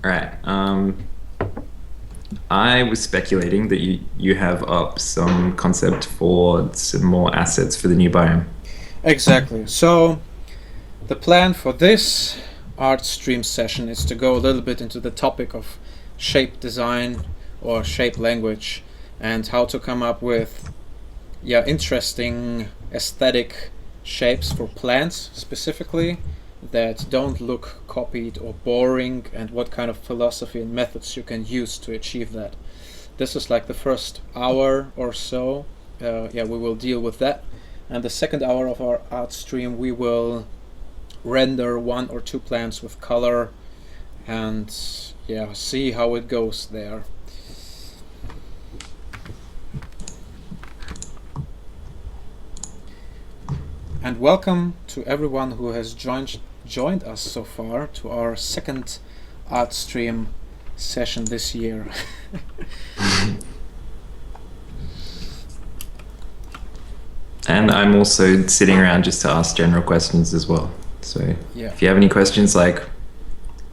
All right. I was speculating that you have up some concept for some more assets for the new biome. Exactly. So the plan for this art stream session is to go a little bit into the topic of shape design or shape language and how to come up with interesting aesthetic shapes for plants specifically that don't look copied or boring, and what kind of philosophy and methods you can use to achieve that. This is like the first hour or so. We will deal with that. And the second hour of our art stream, we will render one or two plants with color and see how it goes there. And welcome to everyone who has joined us so far to our second art stream session this year. And I'm also sitting around just to ask general questions as well. So Yeah. if you have any questions like,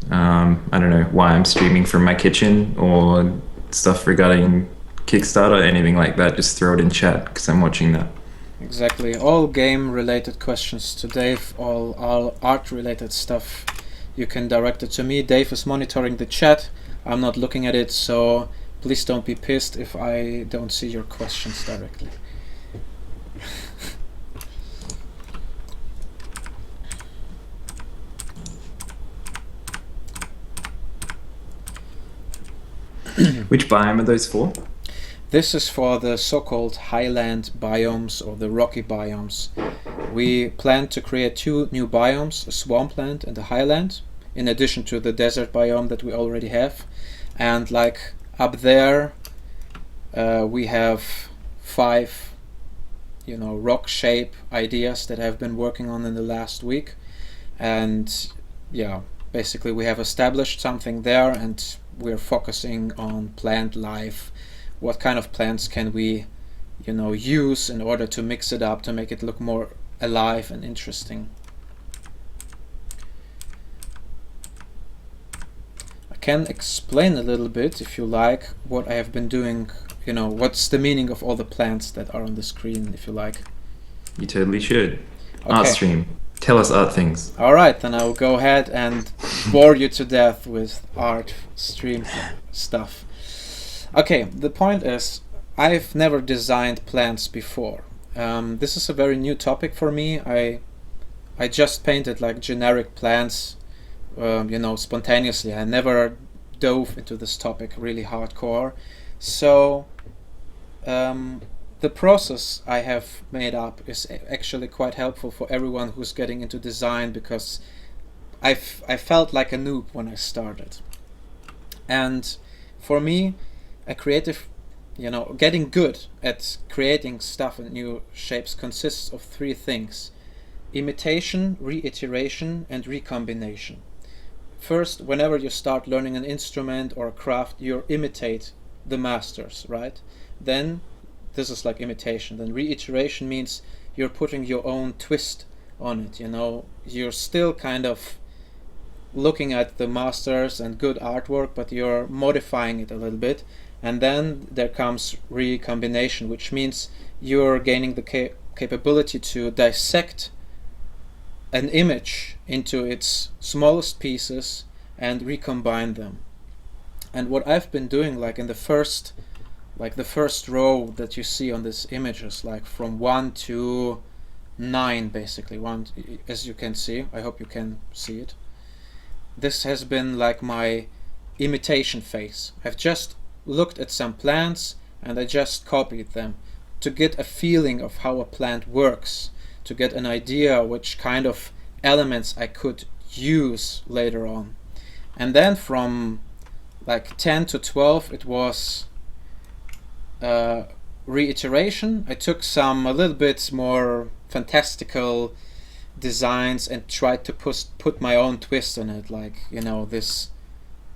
I don't know, why I'm streaming from my kitchen or stuff regarding Kickstarter, anything like that, just throw it in chat because I'm watching that. Exactly. All game related questions to Dave, all art related stuff, you can direct it to me. Dave is monitoring the chat. I'm not looking at it, so please don't be pissed if I don't see your questions directly. Which biome are those for? This is for the so-called highland biomes or the rocky biomes. We plan to create two new biomes, a swampland and a highland, in addition to the desert biome that we already have. And like up there, we have five, rock shape ideas that I've been working on in the last week. And basically we have established something there, and we're focusing on plant life. What kind of plants can we use in order to mix it up to make it look more alive and interesting. I can explain a little bit, if you like, what I have been doing, what's the meaning of all the plants that are on the screen, if you like. You totally should. Art Okay. stream. Tell us art things. Alright, then I will go ahead and bore you to death with art stream stuff. Okay, the point is, I've never designed plants before. This is a very new topic for me. I just painted like generic plants, spontaneously. I never dove into this topic really hardcore. So the process I have made up is actually quite helpful for everyone who's getting into design, because I felt like a noob when I started. And for me, a creative, getting good at creating stuff in new shapes consists of three things: imitation, reiteration, and recombination. First, whenever you start learning an instrument or a craft, you imitate the masters, right? Then, this is like imitation. Then reiteration means you're putting your own twist on it, You're still kind of looking at the masters and good artwork, but you're modifying it a little bit. And then there comes recombination, which means you're gaining the capability to dissect an image into its smallest pieces and recombine them. And what I've been doing, like in the first row that you see on this image, is like from 1 to 9, basically. One, as you can see. I hope you can see it. This has been like my imitation phase. I've just looked at some plants and I just copied them to get a feeling of how a plant works, to get an idea which kind of elements I could use later on. And then from like 10 to 12 it was reiteration. I took some a little bit more fantastical designs and tried to put my own twist on it, like this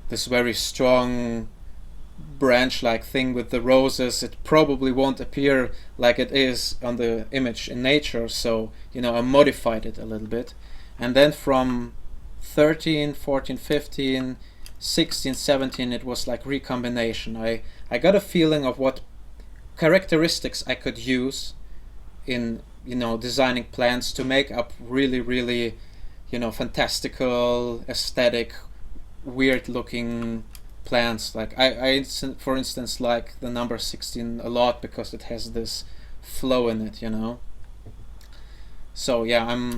very strong branch-like thing with the roses. It probably won't appear like it is on the image in nature, so I modified it a little bit. And then from 13, 14, 15, 16, 17, it was like recombination. I got a feeling of what characteristics I could use in, designing plants to make up really, really, fantastical, aesthetic, weird looking plants. Like for instance, like the number 16 a lot because it has this flow in it. So yeah,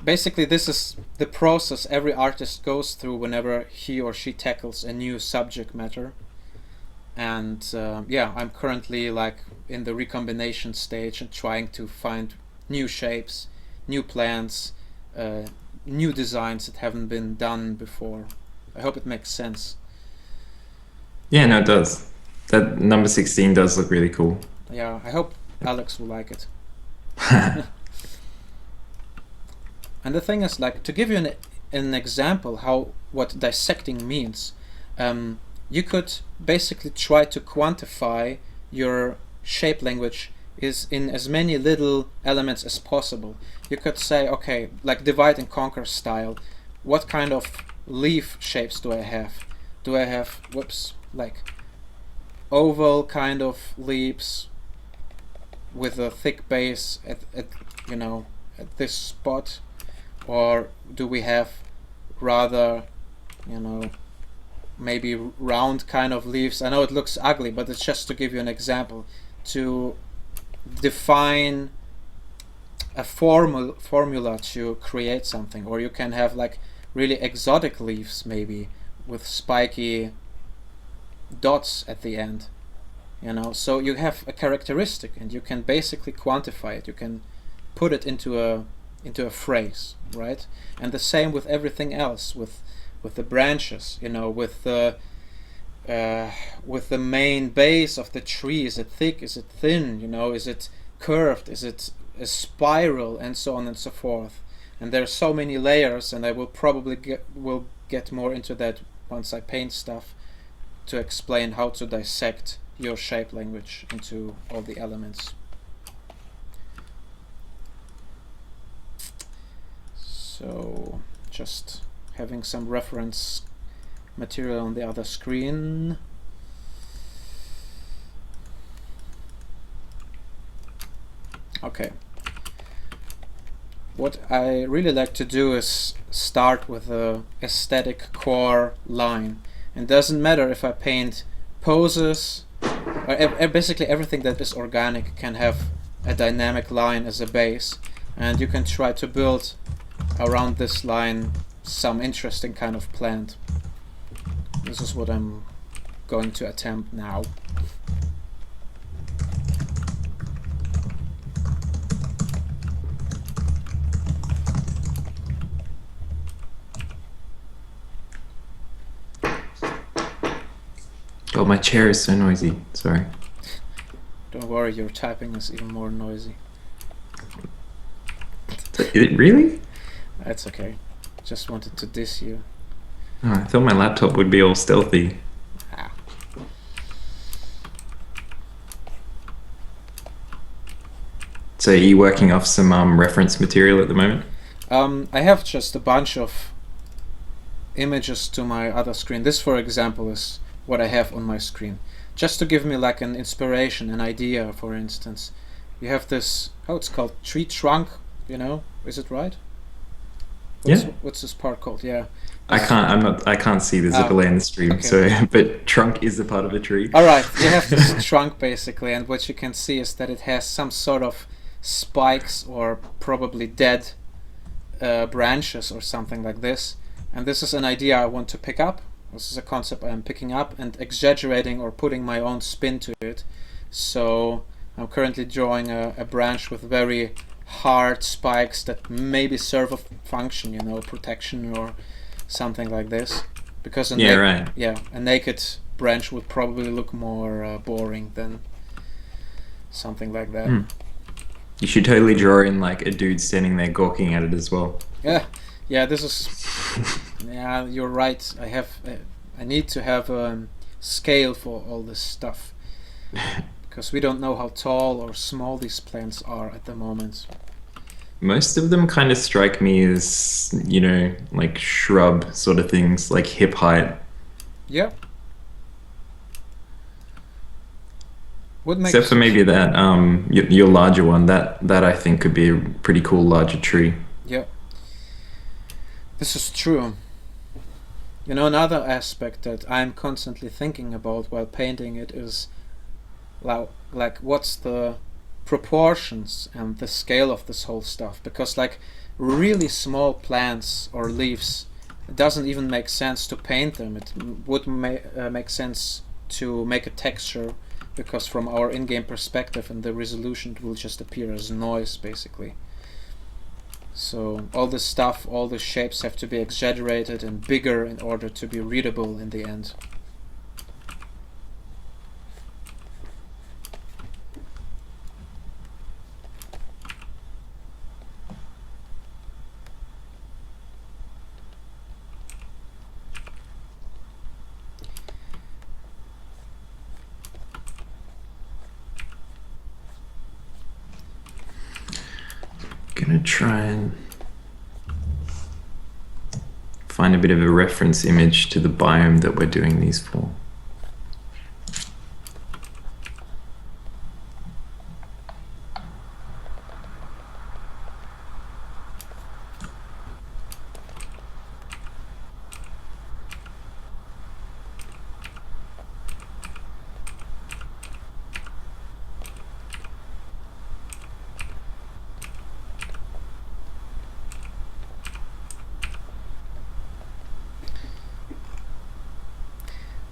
basically this is the process every artist goes through whenever he or she tackles a new subject matter. And yeah, I'm currently like in the recombination stage and trying to find new shapes, new plants, new designs that haven't been done before. I hope it makes sense. Yeah, no, it does. That number 16 does look really cool. Yeah, I hope Alex will like it. And the thing is, like, to give you an example how what dissecting means, you could basically try to quantify your shape language is in as many little elements as possible. You could say, okay, like divide and conquer style, what kind of leaf shapes do I have? Do I have, like oval kind of leaves with a thick base at this spot? Or do we have rather, maybe round kind of leaves? I know it looks ugly, but it's just to give you an example, to define a formula to create something. Or you can have like really exotic leaves, maybe with spiky dots at the end. So you have a characteristic and you can basically quantify it. You can put it into a phrase, right? And the same with everything else, with the branches, with the main base of the tree. Is it thick? Is it thin? Is it curved? Is it a spiral? And so on and so forth. And there are so many layers, and I will probably get more into that once I paint stuff, to explain how to dissect your shape language into all the elements. So just having some reference material on the other screen. Okay. What I really like to do is start with a aesthetic core line. It doesn't matter if I paint poses, or basically everything that is organic can have a dynamic line as a base, and you can try to build around this line some interesting kind of plant. This is what I'm going to attempt now. Oh, my chair is so noisy. Sorry. Don't worry, your typing is even more noisy. Really? That's okay. Just wanted to diss you. Oh, I thought my laptop would be all stealthy. Ah. So are you working off some reference material at the moment? I have just a bunch of images to my other screen. This, for example, is what I have on my screen. Just to give me like an inspiration, an idea, for instance. You have this, it's called tree trunk, is it right? What's this part called? Yeah. I can't see, there's a delay in the stream, okay. So but trunk is a part of a tree. Alright, you have this trunk basically, and what you can see is that it has some sort of spikes or probably dead branches or something like this. And this is an idea I want to pick up. This is a concept I'm picking up and exaggerating or putting my own spin to it. So I'm currently drawing a branch with very hard spikes that maybe serve a function, protection or something like this. Because a naked branch would probably look more boring than something like that. You should totally draw in like a dude standing there gawking at it as well. Yeah, this is... Yeah, you're right. I need to have a scale for all this stuff. Because we don't know how tall or small these plants are at the moment. Most of them kind of strike me as, like shrub sort of things, like hip height. Yeah. Would make Except for maybe that your larger one. That I think could be a pretty cool larger tree. Yeah. This is true. You know, another aspect that I'm constantly thinking about while painting it is like what's the proportions and the scale of this whole stuff, because like really small plants or leaves, it doesn't even make sense to paint them. It would make sense to make a texture, because from our in-game perspective and the resolution it will just appear as noise basically. So all this stuff, all the shapes have to be exaggerated and bigger in order to be readable in the end. Gonna try and find a bit of a reference image to the biome that we're doing these for.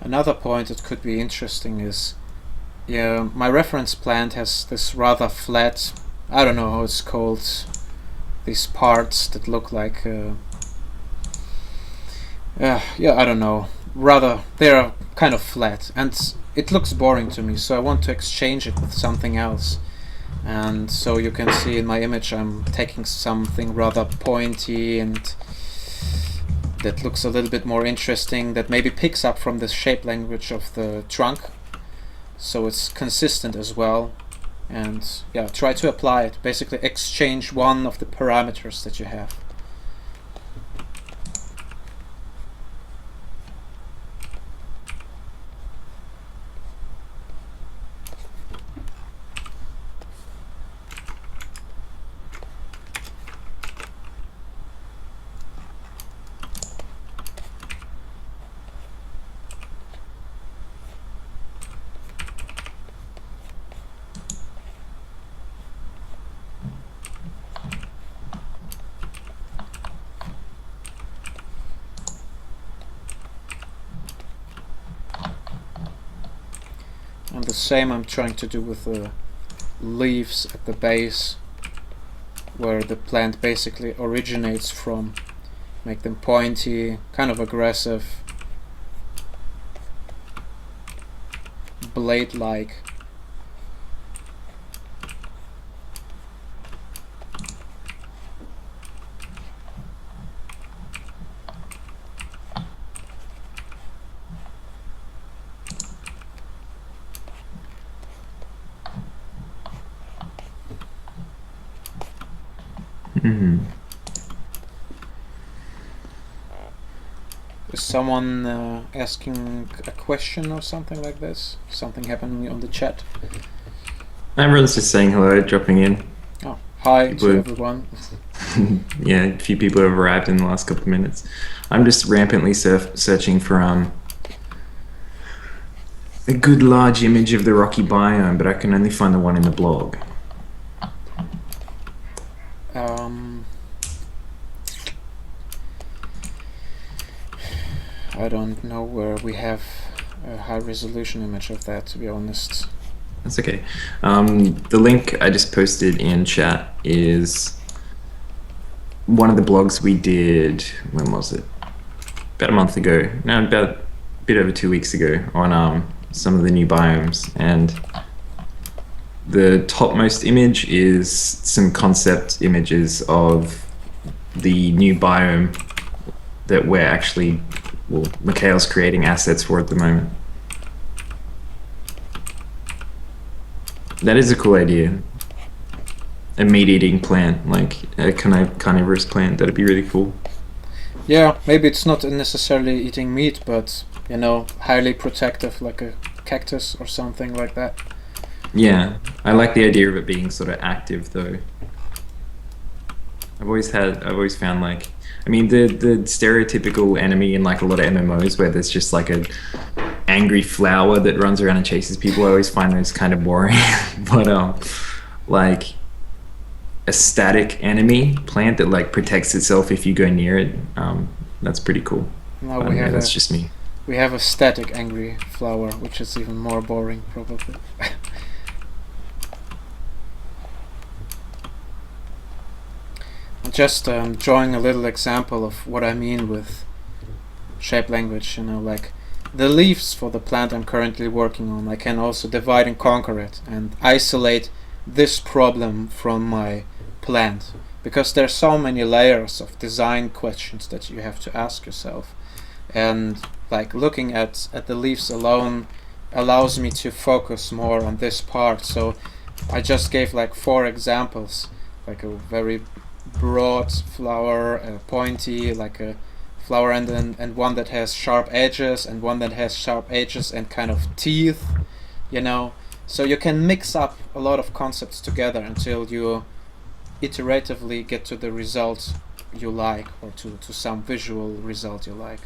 Another point that could be interesting is, yeah, my reference plant has this rather flat, I don't know how it's called, these parts that look like, yeah, I don't know, rather, they're kind of flat, and it looks boring to me, so I want to exchange it with something else. And so you can see in my image I'm taking something rather pointy and that looks a little bit more interesting, that maybe picks up from the shape language of the trunk, so it's consistent as well. And yeah, try to apply it, basically exchange one of the parameters that you have. And the same I'm trying to do with the leaves at the base, where the plant basically originates from. Make them pointy, kind of aggressive, blade-like. Mm-hmm. Is someone asking a question or something like this? Something happening on the chat? Everyone's just saying hello, dropping in. Oh, hi People to have- everyone. Yeah, a few people have arrived in the last couple of minutes. I'm just rampantly searching for a good large image of the rocky biome, but I can only find the one in the blog. I don't know where we have a high resolution image of that, to be honest. That's okay. The link I just posted in chat is one of the blogs we did, when was it? About a month ago. No, about a bit over 2 weeks ago, on some of the new biomes. And the topmost image is some concept images of the new biome that we're actually, well, Mikhail's creating assets for at the moment. That is a cool idea. A meat-eating plant, like a carnivorous plant. That'd be really cool. Yeah, maybe it's not necessarily eating meat, but highly protective, like a cactus or something like that. Yeah, I like the idea of it being sort of active though. I've always found like, I mean, the stereotypical enemy in like a lot of MMOs where there's just like a angry flower that runs around and chases people. I always find those kind of boring. But like a static enemy plant that like protects itself if you go near it, that's pretty cool. Now But yeah, that's just me. we have a static angry flower, which is even more boring, probably. Just drawing a little example of what I mean with shape language, like the leaves for the plant I'm currently working on, I can also divide and conquer it and isolate this problem from my plant, because there's so many layers of design questions that you have to ask yourself, and like looking at the leaves alone allows me to focus more on this part. So I just gave like 4 examples, like a very broad flower, pointy, like a flower, and one that has sharp edges, and one that has sharp edges and kind of teeth, So you can mix up a lot of concepts together until you iteratively get to the result you like, or to some visual result you like.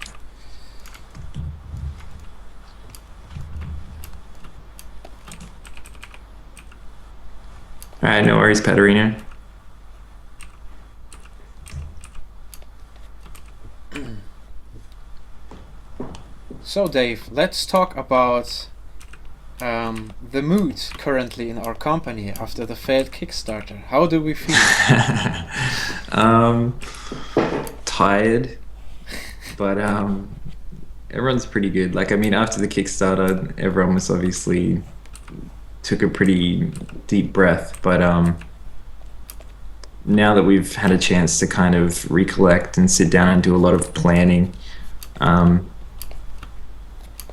All right, no worries, Paterino. So Dave, let's talk about the mood currently in our company after the failed Kickstarter. How do we feel? Tired, but everyone's pretty good. Like, I mean, after the Kickstarter, everyone was obviously took a pretty deep breath, but now that we've had a chance to kind of recollect and sit down and do a lot of planning,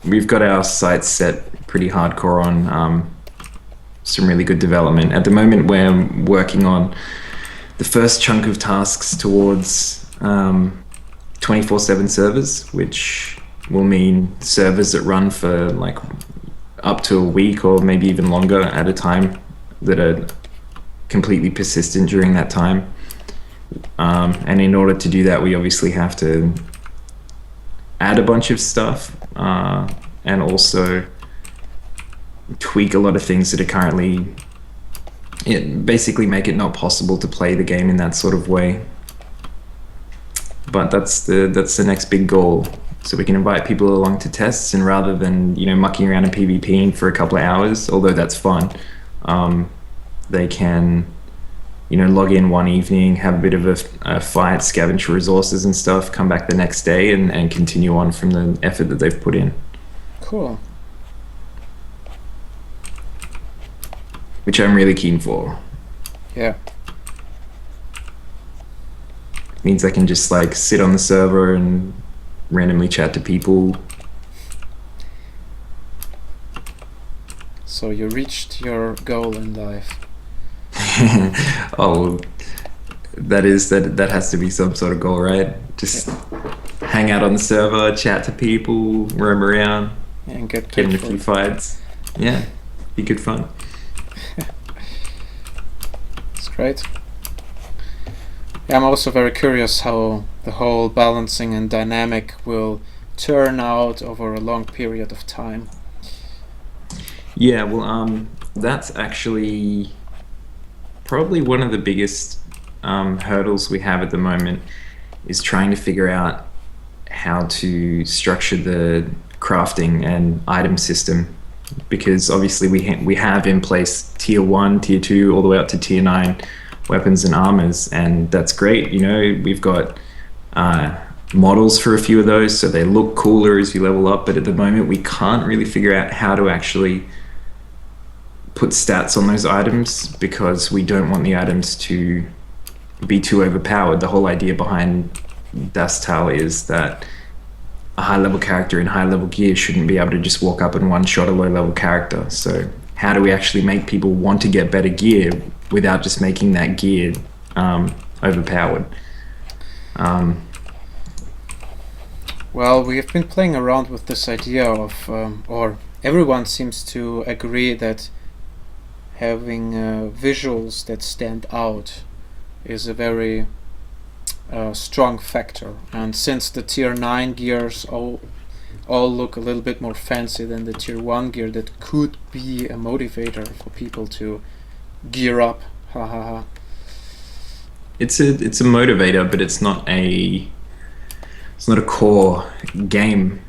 we've got our sights set pretty hardcore on some really good development. At the moment, we're working on the first chunk of tasks towards 24/7 servers, which will mean servers that run for like up to a week or maybe even longer at a time, that are completely persistent during that time. And in order to do that, we obviously have to add a bunch of stuff, and also tweak a lot of things that are currently, basically make it not possible to play the game in that sort of way. But that's the next big goal, so we can invite people along to tests, and rather than mucking around and PvPing for a couple of hours, although that's fun, they can log in one evening, have a bit of a fight, scavenge for resources and stuff, come back the next day and continue on from the effort that they've put in. Cool. Which I'm really keen for. Yeah. Means I can just like sit on the server and randomly chat to people. So you reached your goal in life. Oh, that has to be some sort of goal, right? Just hang out on the server, chat to people, roam around, And get get in paid a for few it. fights. Yeah, be good fun. It's great. Yeah, I'm also very curious how the whole balancing and dynamic will turn out over a long period of time. Yeah, well, that's actually probably one of the biggest hurdles we have at the moment, is trying to figure out how to structure the crafting and item system, because obviously we have in place tier 1, tier 2, all the way up to tier 9 weapons and armors, and that's great. We've got models for a few of those, so they look cooler as you level up, but at the moment we can't really figure out how to actually put stats on those items, because we don't want the items to be too overpowered. The whole idea behind Dastal is that a high level character in high level gear shouldn't be able to just walk up and one shot a low level character. So how do we actually make people want to get better gear without just making that gear overpowered? Well, we have been playing around with this idea of, or everyone seems to agree that having visuals that stand out is a very strong factor. And since the tier 9 gears all look a little bit more fancy than the tier 1 gear, that could be a motivator for people to gear up. Ha ha ha. It's a motivator, but it's not a core game,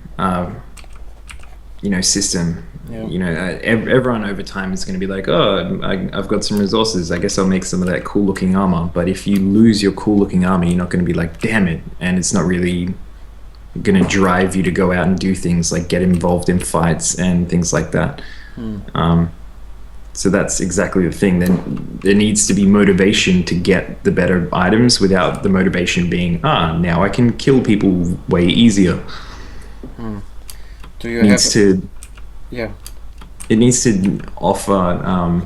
system. Yeah. Everyone over time is going to be like, oh, I've got some resources. I guess I'll make some of that cool looking armor. But if you lose your cool looking armor, you're not going to be like, damn it. And it's not really going to drive you to go out and do things like get involved in fights and things like that. So that's exactly the thing. Then there needs to be motivation to get the better items without the motivation being, now I can kill people way easier. Do you It needs have? to Yeah. it needs to offer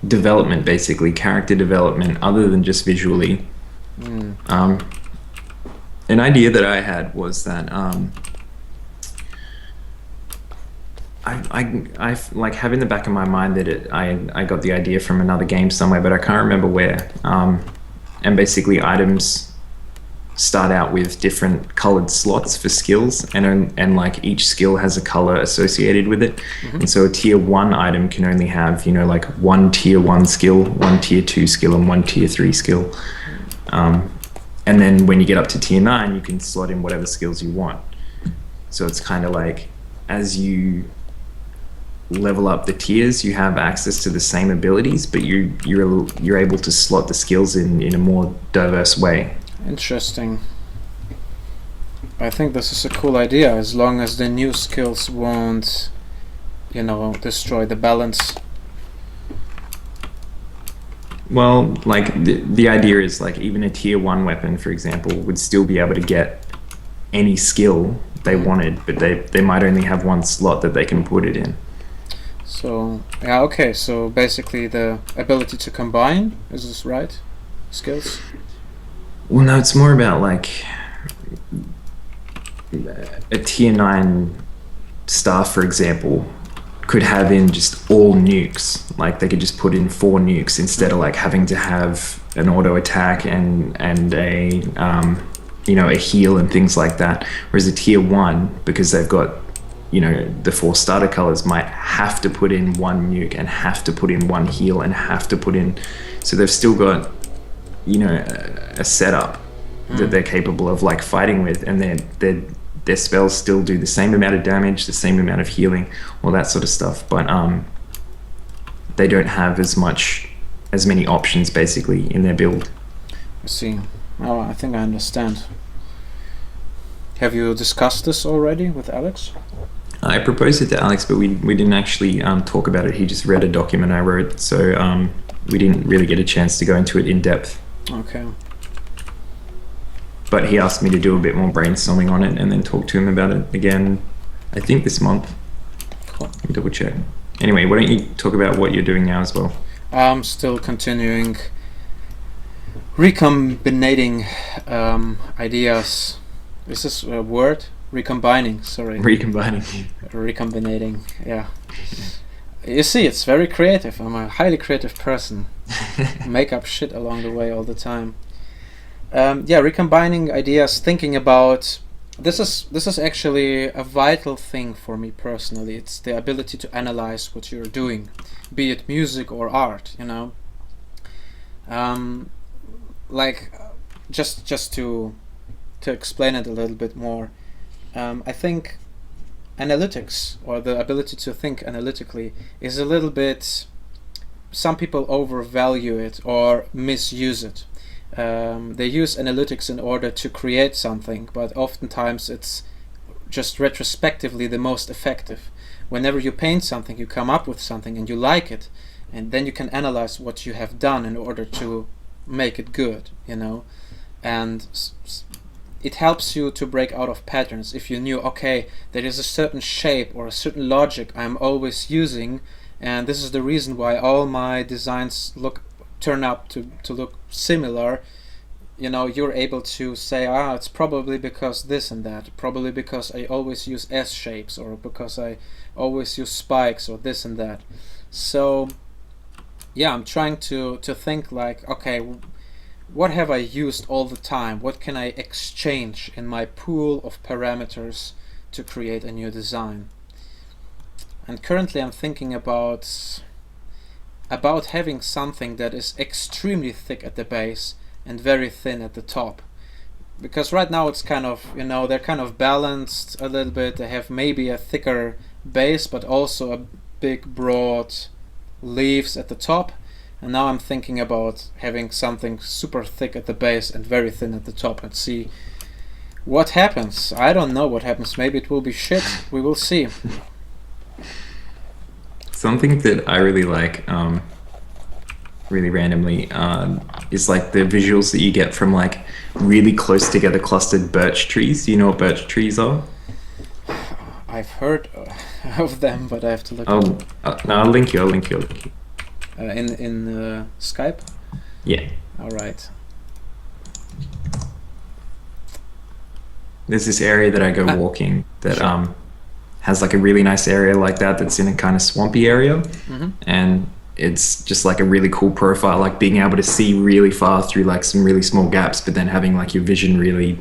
development, basically character development, other than just visually. An idea that I had was that I like have in the back of my mind that I got the idea from another game somewhere, but I can't remember where. And basically, items start out with different colored slots for skills, and like each skill has a color associated with it. And so a tier 1 item can only have like one tier 1 skill, one tier 2 skill, and one tier 3 skill. And then when you get up to tier 9, you can slot in whatever skills you want. So it's kind of like as you level up the tiers, you have access to the same abilities, but you're able to slot the skills in a more diverse way. Interesting. I think this is a cool idea, as long as the new skills won't, destroy the balance. Well, like the idea is like even a tier 1 weapon, for example, would still be able to get any skill they wanted, but they might only have one slot that they can put it in. So, yeah, okay, so basically the ability to combine, is this right? Skills? Well, no, it's more about like a tier 9 staff, for example, could have in just all nukes. Like they could just put in 4 nukes instead of like having to have an auto attack and a a heal and things like that. Whereas a tier 1, because they've got the 4 starter colors, might have to put in 1 nuke and have to put in 1 heal and have to put in, so they've still got a setup that they're capable of like fighting with, and their spells still do the same amount of damage, the same amount of healing, all that sort of stuff, but they don't have as many options basically in their build. I see. Oh, I think I understand. Have you discussed this already with Alex? I proposed it to Alex, but we didn't actually talk about it. He just read a document I wrote, so we didn't really get a chance to go into it in depth. Okay. But he asked me to do a bit more brainstorming on it and then talk to him about it again, I think this month. Cool. Let me double check. Anyway, why don't you talk about what you're doing now as well? I'm still continuing recombinating ideas. Is this a word? Recombining, sorry. Recombining. Recombinating, yeah. You see, it's very creative. I'm a highly creative person. Make up shit along the way all the time. Recombining ideas, thinking about this is actually a vital thing for me personally. It's the ability to analyze what you're doing, be it music or art, just to explain it a little bit more. I think analytics, or the ability to think analytically, is a little bit, some people overvalue it or misuse it. They use analytics in order to create something, but oftentimes it's just retrospectively the most effective. Whenever you paint something, you come up with something and you like it, and then you can analyze what you have done in order to make it good, and it helps you to break out of patterns. If you knew, okay, there is a certain shape or a certain logic I'm always using, and this is the reason why all my designs turn out to look similar, you're able to say, it's probably because this and that, probably because I always use S shapes, or because I always use spikes, or this and that. So yeah, I'm trying to think like, okay, what have I used all the time? What can I exchange in my pool of parameters to create a new design? And currently I'm thinking about having something that is extremely thick at the base and very thin at the top. Because right now it's kind of, they're kind of balanced a little bit. They have maybe a thicker base, but also a big, broad leaves at the top. And now I'm thinking about having something super thick at the base and very thin at the top, and see what happens. I don't know what happens. Maybe it will be shit. We will see. Something that I really like, really randomly, is like the visuals that you get from like really close together clustered birch trees. Do you know what birch trees are? I've heard of them, but I have to look. No, I'll link you. In Skype. Yeah. All right. There's this area that I go walking that has like a really nice area like that that's in a kind of swampy area, and it's just like a really cool profile, like being able to see really far through like some really small gaps, but then having like your vision really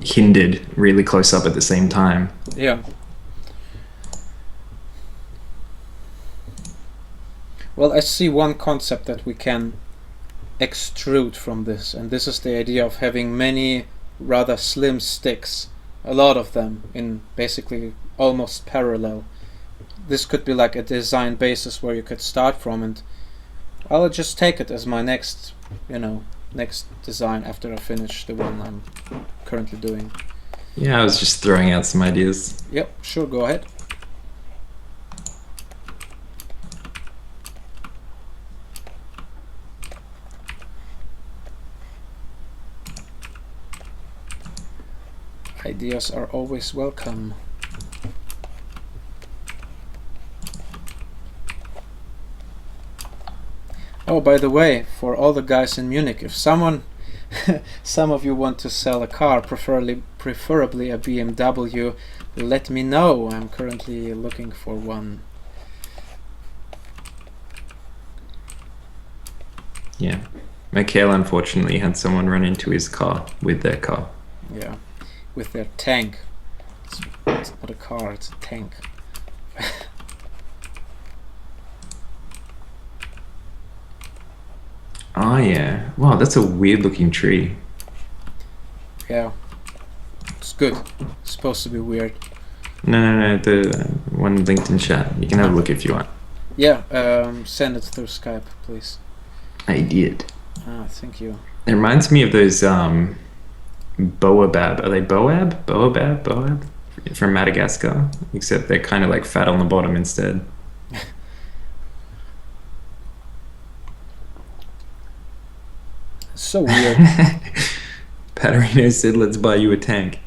hindered really close up at the same time. Yeah. Well, I see one concept that we can extrude from this, and this is the idea of having many rather slim sticks, a lot of them, in basically almost parallel. This could be like a design basis where you could start from, and I'll just take it as my next design after I finish the one I'm currently doing. Yeah, I was just throwing out some ideas. Yep, sure, go ahead. Ideas are always welcome. Oh, by the way, for all the guys in Munich, if some of you want to sell a car, preferably a BMW, let me know. I'm currently looking for one. Yeah. Mikhail unfortunately had someone run into his car with their car. Yeah, with their tank. It's not a car, it's a tank. Oh yeah. Wow, that's a weird looking tree. Yeah, it's good. It's supposed to be weird. No, the one linked in chat. You can have a look if you want. Yeah, send it through Skype, please. I did. Thank you. It reminds me of those Boabab. Are they Boab? Boab? From Madagascar. Except they're kind of like fat on the bottom instead. So weird. Paterino said, "Let's buy you a tank."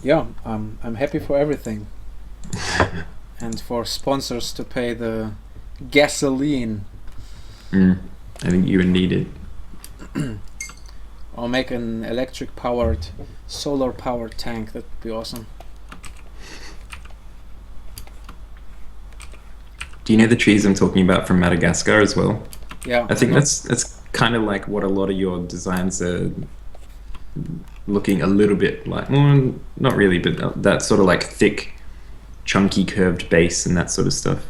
Yeah, I'm happy for everything. And for sponsors to pay the gasoline. I think you would need it. Or make an electric powered, solar powered tank. That would be awesome. Do you know the trees I'm talking about from Madagascar as well? Yeah. I think that's kind of like what a lot of your designs are looking a little bit like. Well, not really, but that sort of like thick, chunky, curved base and that sort of stuff.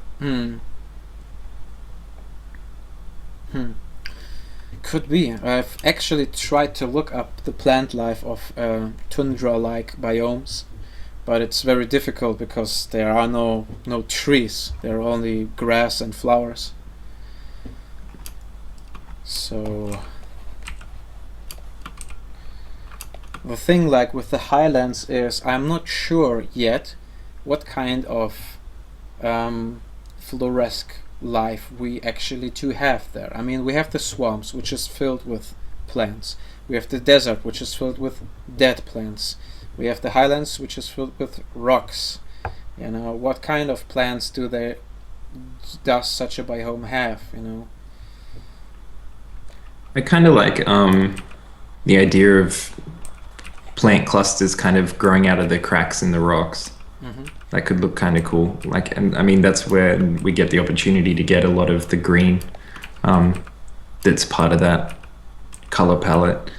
Could be. I've actually tried to look up the plant life of tundra-like biomes, but it's very difficult because there are no trees. There are only grass and flowers. So the thing like with the highlands is I'm not sure yet what kind of floresque life we actually do have there. I mean, we have the swamps, which is filled with plants. We have the desert, which is filled with dead plants. We have the highlands, which is filled with rocks. What kind of plants does such a biome have? I kind of like the idea of plant clusters kind of growing out of the cracks in the rocks. Hmm. That could look kind of cool. Like, and I mean, that's where we get the opportunity to get a lot of the green um, that's part of that color palette.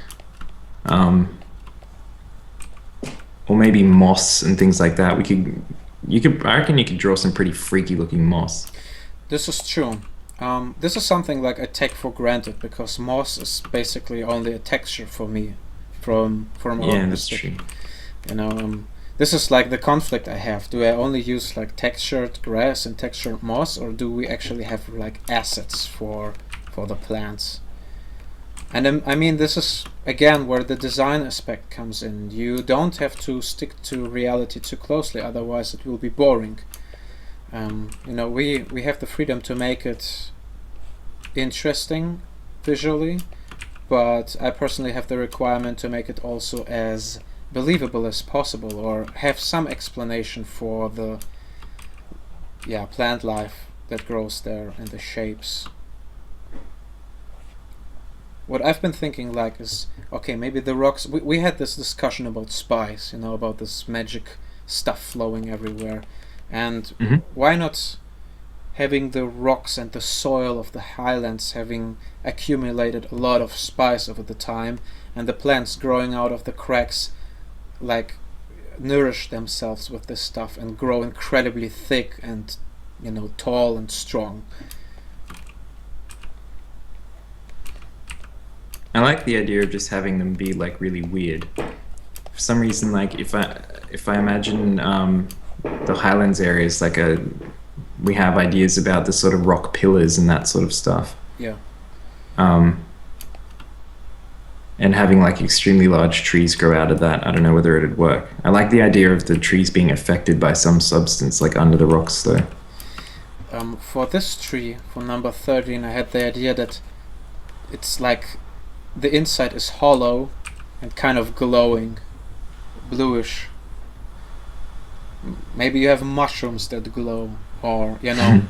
Um, or maybe moss and things like that. I reckon you could draw some pretty freaky looking moss. This is true. This is something like I take for granted because moss is basically only a texture for me from Yeah, that's artistic. true. You know, this is like the conflict I have. Do I only use like textured grass and textured moss, or do we actually have like assets for the plants? And I mean, this is again where the design aspect comes in. You don't have to stick to reality too closely, otherwise it will be boring. You know, we have the freedom to make it interesting visually, but I personally have the requirement to make it also as believable as possible, or have some explanation for the plant life that grows there and the shapes. What I've been thinking like is, okay, maybe the rocks, we had this discussion about spice, you know, about this magic stuff flowing everywhere, and Hmm. why not having the rocks and the soil of the highlands having accumulated a lot of spice over the time, and the plants growing out of the cracks like nourish themselves with this stuff and grow incredibly thick and, you know, tall and strong. I like the idea of just having them be like really weird. For some reason, like if I imagine the Highlands areas, like a we have ideas about the sort of rock pillars and that sort of stuff. Yeah. Um, and having like extremely large trees grow out of that. I don't know whether it'd work. I like the idea of the trees being affected by some substance, like under the rocks, though. For this tree, for number 13, I had the idea that it's like the inside is hollow and kind of glowing, bluish. Maybe you have mushrooms that glow, or you know,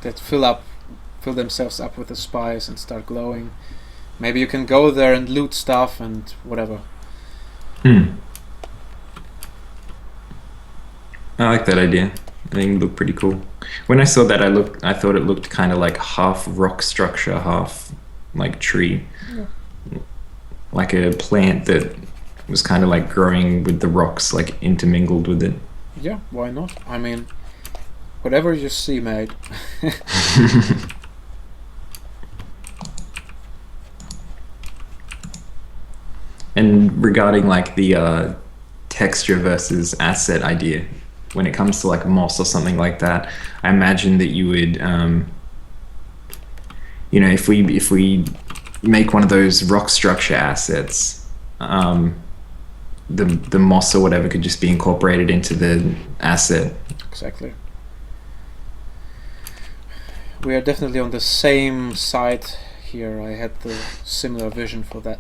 that fill themselves up with the spice and start glowing. Maybe you can go there and loot stuff and whatever. Hmm. I like that idea. I think it looked pretty cool. When I saw that, I thought it looked kind of like half rock structure, half like tree, Yeah. like a plant that was kind of like growing with the rocks, like intermingled with it. Yeah, why not? I mean, whatever you see, mate. And regarding like the texture versus asset idea, when it comes to like moss or something like that, I imagine that you would, if we make one of those rock structure assets, the moss or whatever could just be incorporated into the asset. Exactly. We are definitely on the same side here. I had the similar vision for that.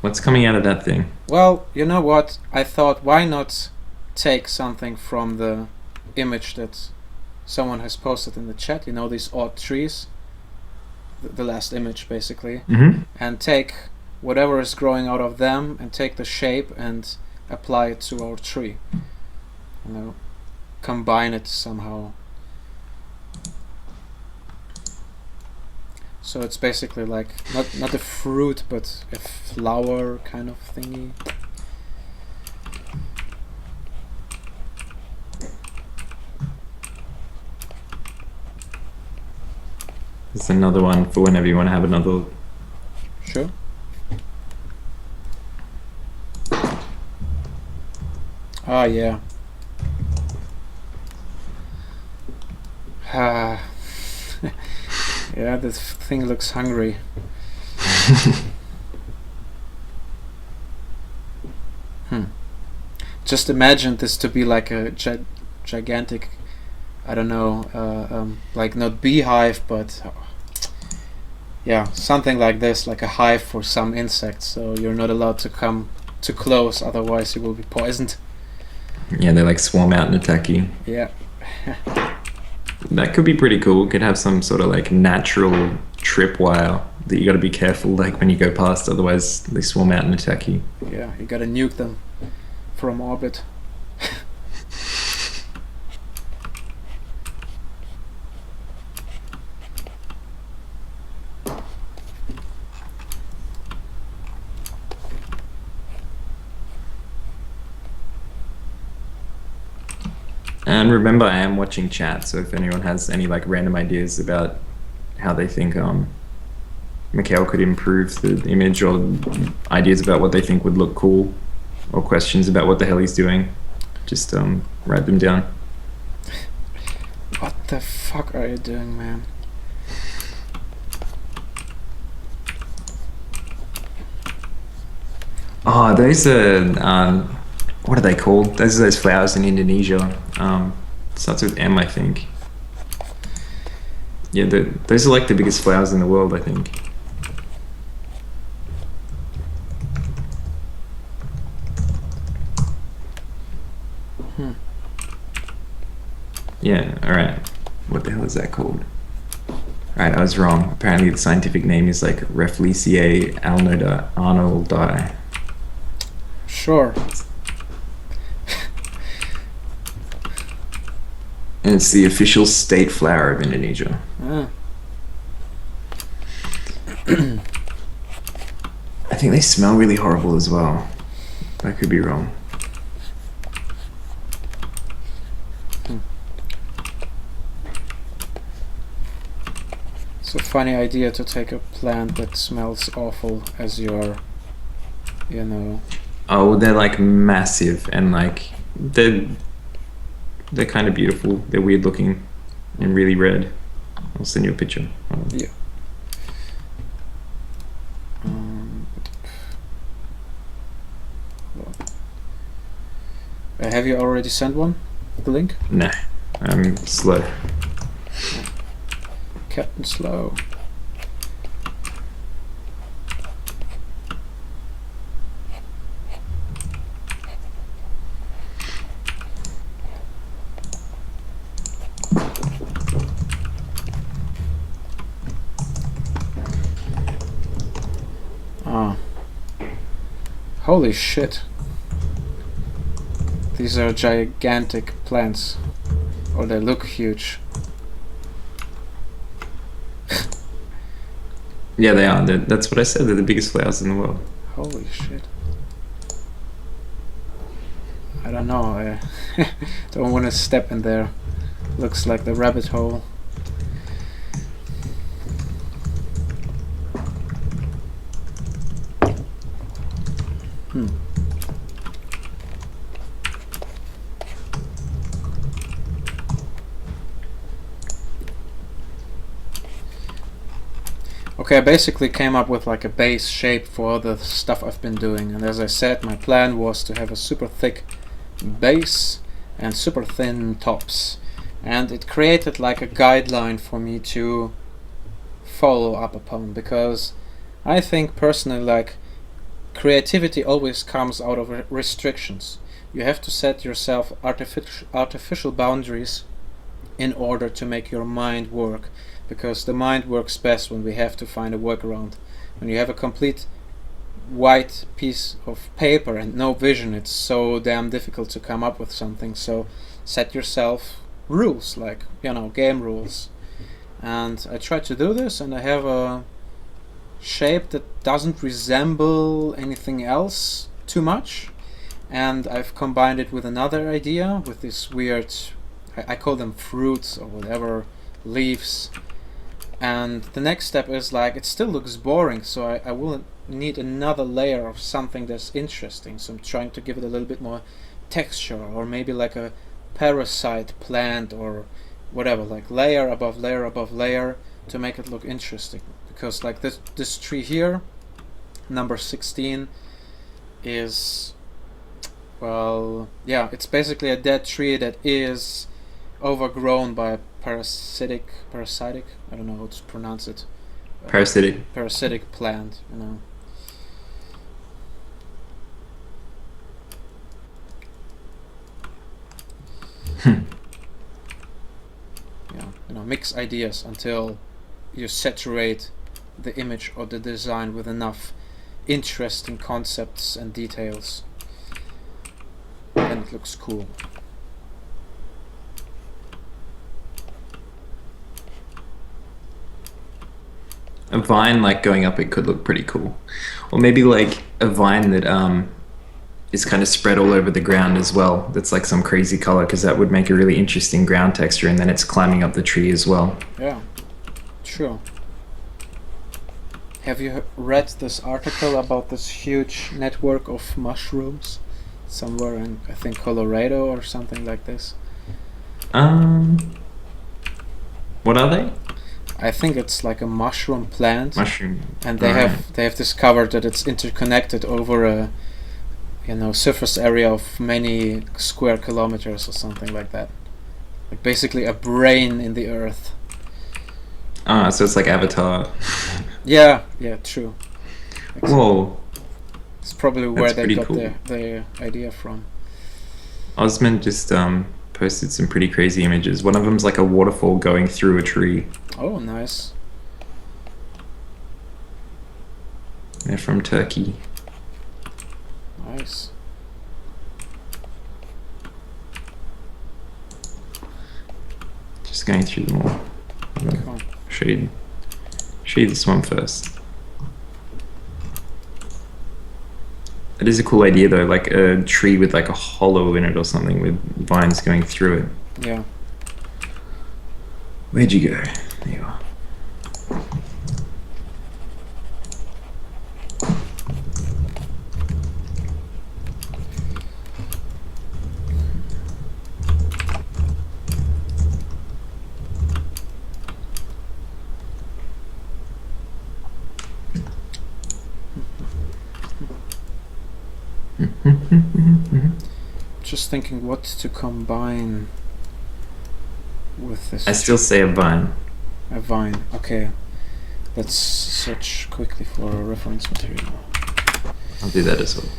What's coming out of that thing? Well, you know what? I thought, why not take something from the image that someone has posted in the chat, you know, these odd trees, the last image basically, Mm-hmm. and take whatever is growing out of them and take the shape and apply it to our tree. You know, combine it somehow. So it's basically like not a fruit but a flower kind of thingy. There's another one for whenever you want to have another. Sure. Ah, yeah. Ah. Yeah, this thing looks hungry. Just imagine this to be like a gigantic, I don't know, like not beehive, but yeah, something like this, like a hive for some insects. So you're not allowed to come too close, otherwise you will be poisoned. Yeah, they like swarm out and attack you. Yeah. That could be pretty cool. Could have some sort of like natural tripwire that you got to be careful, like when you go past, otherwise they swarm out and attack you. Yeah, you gotta nuke them from orbit. And remember, I am watching chat, so if anyone has any like random ideas about how they think Mikhail could improve the image, or ideas about what they think would look cool, or questions about what the hell he's doing, just write them down. What the fuck are you doing, man? Oh, those are what are they called? Those are those flowers in Indonesia. Starts with M, I think. Yeah, those are like the biggest flowers in the world, I think. Yeah, alright. What the hell is that called? Alright, I was wrong. Apparently the scientific name is like Rafflesiae arnoldii. Sure. And it's the official state flower of Indonesia. Ah. I think they smell really horrible as well. I could be wrong. It's a funny idea to take a plant that smells awful as your, you know. Oh, they're like massive and like they're kind of beautiful. They're weird looking and really red. I'll send you a picture. Yeah. Have you already sent one? The link? Nah, I'm slow. Captain Slow. Ah. Holy shit. These are gigantic plants. Or they look huge. Yeah, they are. That's what I said. They're the biggest flowers in the world. Holy shit. I don't know. I don't want to step in there. Looks like the rabbit hole. Okay, I basically came up with like a base shape for all the stuff I've been doing, and as I said, my plan was to have a super thick base and super thin tops, and it created like a guideline for me to follow up upon, because I think personally like creativity always comes out of restrictions. You have to set yourself artificial boundaries in order to make your mind work, because the mind works best when we have to find a workaround. When you have a complete white piece of paper and no vision, it's so damn difficult to come up with something. So set yourself rules, like, you know, game rules. And I try to do this, and I have a shape that doesn't resemble anything else too much, and I've combined it with another idea, with this weird, I call them fruits or whatever, leaves. And the next step is like, it still looks boring, so I will need another layer of something that's interesting. So I'm trying to give it a little bit more texture, or maybe like a parasite plant or whatever, like layer above layer above layer, to make it look interesting. Because like this tree here, number 16, is, well, yeah, it's basically a dead tree that is overgrown by a parasitic, I don't know how to pronounce it. Parasitic plant, you know. Yeah, you know, mix ideas until you saturate the image or the design with enough interesting concepts and details, then it looks cool. A vine like going up it could look pretty cool, or maybe like a vine that is kind of spread all over the ground as well. That's like some crazy color, because that would make a really interesting ground texture, and then it's climbing up the tree as well. Yeah, true. Have you read this article about this huge network of mushrooms somewhere in, I think, Colorado or something like this? What are they? I think it's like a mushroom plant, Mushroom. and they have discovered that it's interconnected over a surface area of many square kilometers or something like that. Like basically a brain in the earth. So it's like Avatar. Yeah, true. Exactly. Whoa. It's probably where That's they pretty got cool. the idea from. Osmond just posted some pretty crazy images. One of them's like a waterfall going through a tree. Oh, nice. They're from Turkey. Nice. Just going through them all. Cool. Show you this one first. It is a cool idea though, like a tree with like a hollow in it or something with vines going through it. Yeah. Where'd you go? There you are. Just thinking what to combine with this. I still say a vine. A vine. Okay. Let's search quickly for a reference material. I'll do that as well.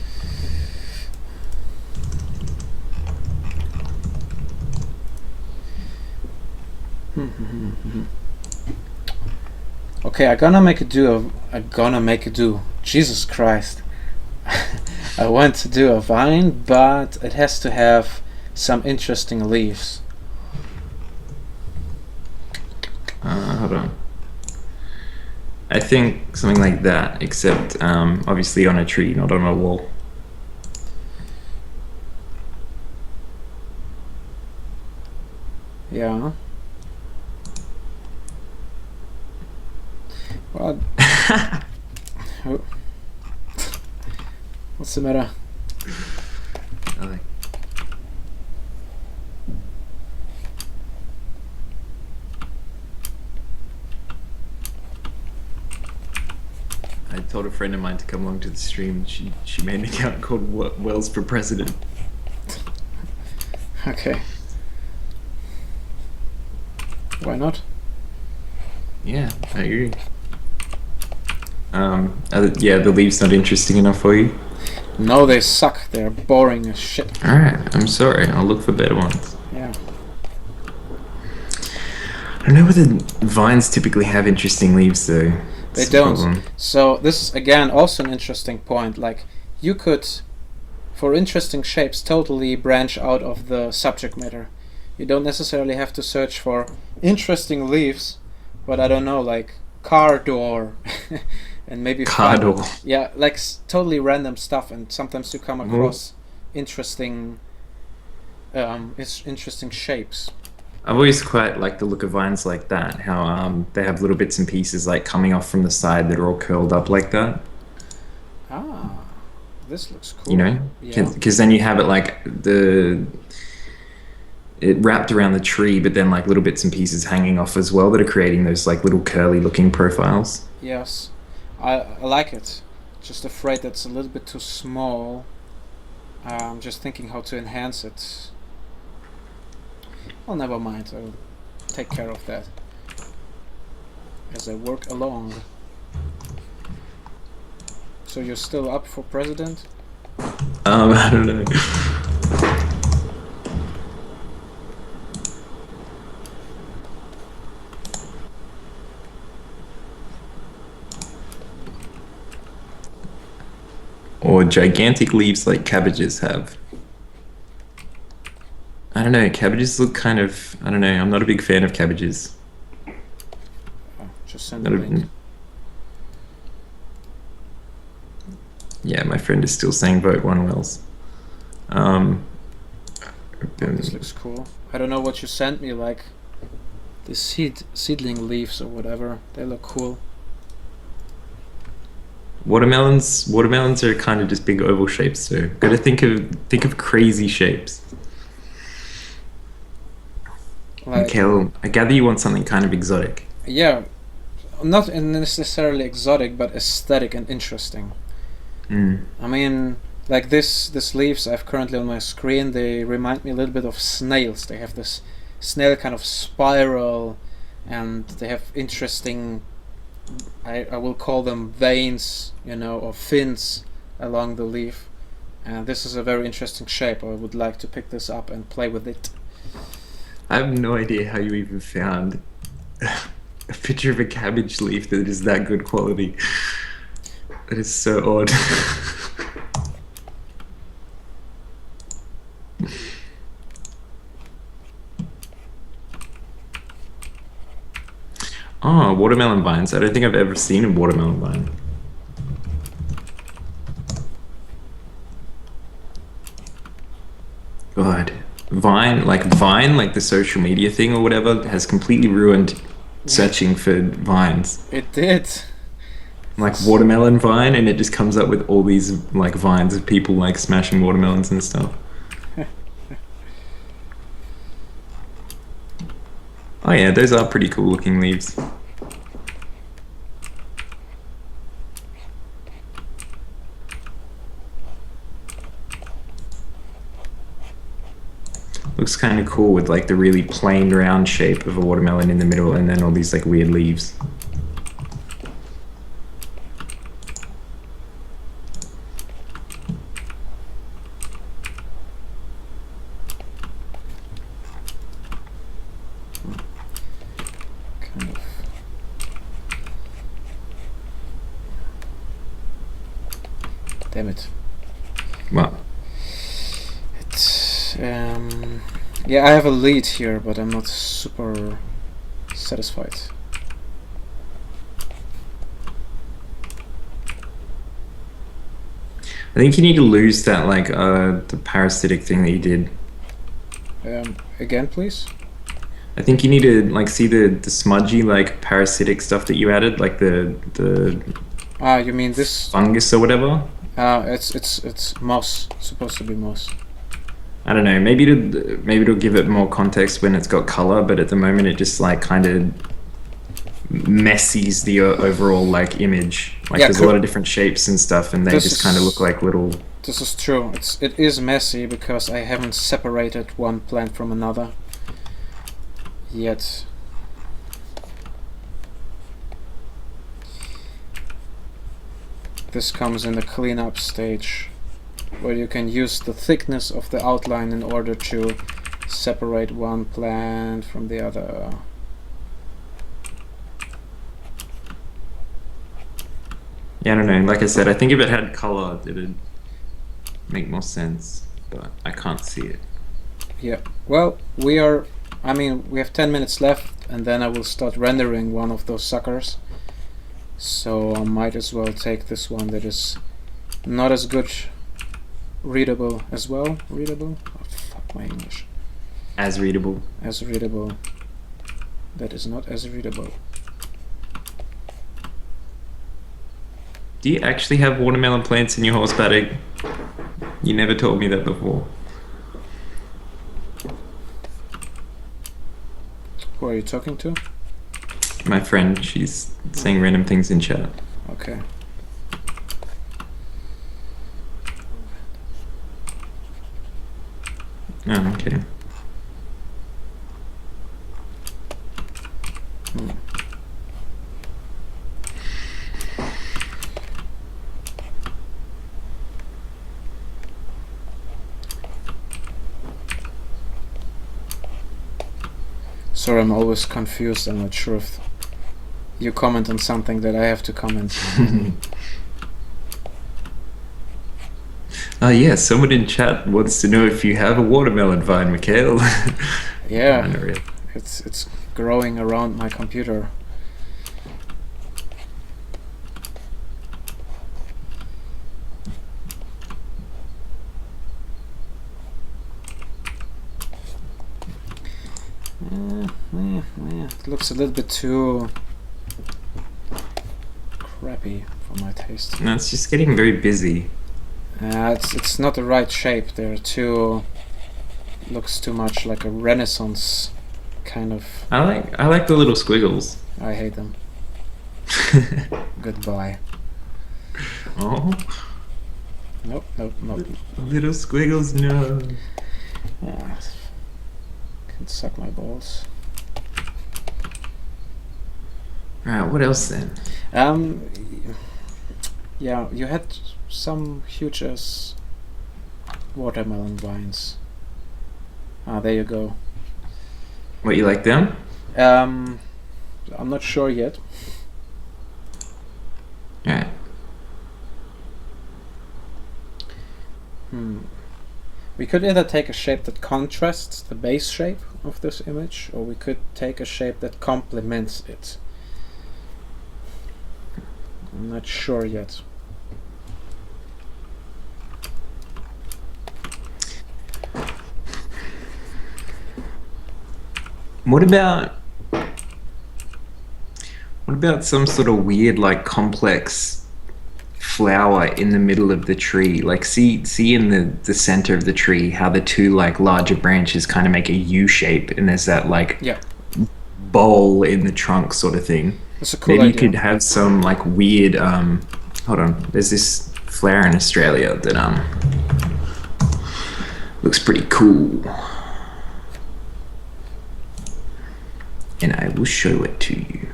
Okay, I'm gonna make a do. Jesus Christ. I want to do a vine, but it has to have some interesting leaves. Hold on. I think something like that, except obviously on a tree, not on a wall. Yeah. Well, oh. What's the matter? Nothing. I told a friend of mine to come along to the stream. She made an account called Wells for President. Okay. Why not? Yeah, I agree. Yeah, the leaves not interesting enough for you? No, they suck. They're boring as shit. Alright, I'm sorry. I'll look for better ones. Yeah. I don't know whether vines typically have interesting leaves though. They That's the don't. problem. So this is again also an interesting point. Like you could, for interesting shapes, totally branch out of the subject matter. You don't necessarily have to search for interesting leaves, but I don't know, like car door, and maybe Car find- door. Yeah, like totally random stuff, and sometimes you come across interesting, interesting shapes. I've always quite liked the look of vines like that. How they have little bits and pieces like coming off from the side that are all curled up like that. Ah, this looks cool. You know, Yeah. because then you have it like it wrapped around the tree, but then like little bits and pieces hanging off as well that are creating those like little curly looking profiles. Yes, I like it. Just afraid that's a little bit too small. I'm just thinking how to enhance it. Well, never mind. I'll take care of that as I work along. So you're still up for president? I don't know. or gigantic leaves like cabbages have. I don't know, cabbages look kind of, I don't know, I'm not a big fan of cabbages. Oh, just send the Not a- link. yeah, my friend is still saying vote one Wells. This looks cool. I don't know what you sent me, like the seedling leaves or whatever. They look cool. Watermelons are kind of just big oval shapes, so gotta think of crazy shapes. Like, Kel, I gather you want something kind of exotic. yeah, not necessarily exotic, but aesthetic and interesting. Mm. I mean, like this leaves I've currently on my screen, they remind me a little bit of snails. They have this snail kind of spiral, and they have interesting, I will call them veins, you know, or fins along the leaf. And this is a very interesting shape. I would like to pick this up and play with it. I have no idea how you even found a picture of a cabbage leaf that is that good quality. That is so odd. Oh, watermelon vines. I don't think I've ever seen a watermelon vine. God. Vine, like the social media thing or whatever, has completely ruined searching for vines. It did. Like watermelon vine, and it just comes up with all these like vines of people like smashing watermelons and stuff. Oh yeah, those are pretty cool looking leaves. Looks kind of cool with like the really plain round shape of a watermelon in the middle and then all these like weird leaves. Kind of. Damn it. Well, It's yeah, I have a lead here, but I'm not super satisfied. I think you need to lose that like the parasitic thing that you did. Again, please. I think you need to like see the smudgy like parasitic stuff that you added, like the Ah, you mean this? fungus or whatever. It's moss. It's supposed to be moss. I don't know. Maybe it'll give it more context when it's got color, but at the moment it just like kind of messies the overall like image. Like Yeah, there's a lot of different shapes and stuff, and they This just kind of is- look like little. This is true. It is messy because I haven't separated one plant from another yet. This comes in the cleanup stage, where you can use the thickness of the outline in order to separate one plant from the other. Yeah, I don't know. Like I said, I think if it had color, it'd make more sense, but I can't see it. Yeah, well, we have 10 minutes left, and then I will start rendering one of those suckers. So I might as well take this one that is not as good readable as well. Readable? Oh, fuck my English. As readable. As readable. That is not as readable. Do you actually have watermelon plants in your horse paddock? You never told me that before. Who are you talking to? My friend, she's saying random things in chat. Okay. Oh, okay. Sorry, I'm always confused. I'm not sure if you comment on something that I have to comment. Yeah, someone in chat wants to know if you have a watermelon vine, Mikhail. Yeah, Not really. it's growing around my computer. It looks a little bit too crappy for my taste. No, it's just getting very busy. It's not the right shape. They're too looks too much like a Renaissance kind of. I like the little squiggles. I hate them. Goodbye. Oh, Nope. little squiggles, no. Ah, can suck my balls. Alright, what else then? Yeah, you had some huge ass watermelon vines. There you go. What, you like them? I'm not sure yet. Alright. We could either take a shape that contrasts the base shape of this image, or we could take a shape that complements it. I'm not sure yet. What about some sort of weird, like, complex flower in the middle of the tree? Like, see in the center of the tree how the two, like, larger branches kind of make a U shape, and there's that, like, Yeah, bowl in the trunk sort of thing. that's a cool Maybe you idea. could have some, like, weird, hold on, there's this flower in Australia that, looks pretty cool. And I will show it to you.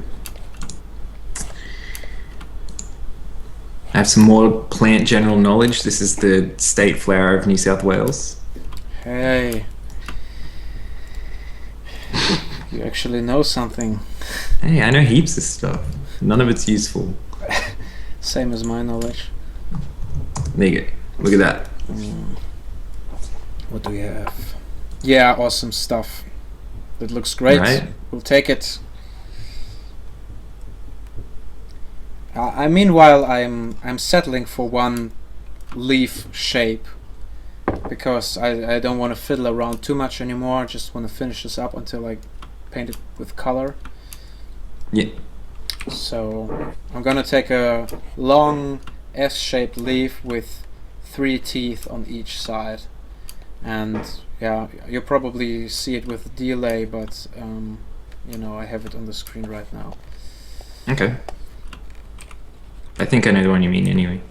I have some more plant general knowledge. This is the state flower of New South Wales. Hey, you actually know something. Hey, I know heaps of stuff. None of it's useful. Same as my knowledge. There you go. Look at that. What do we have? Yeah, awesome stuff. That looks great. Right? We'll take it. Meanwhile, I'm settling for one leaf shape because I don't want to fiddle around too much anymore. I just want to finish this up until I paint it with color. Yeah. So I'm gonna take a long S-shaped leaf with 3 teeth on each side, and yeah, you'll probably see it with delay, but you know, I have it on the screen right now. Okay. I think I know the one you mean anyway.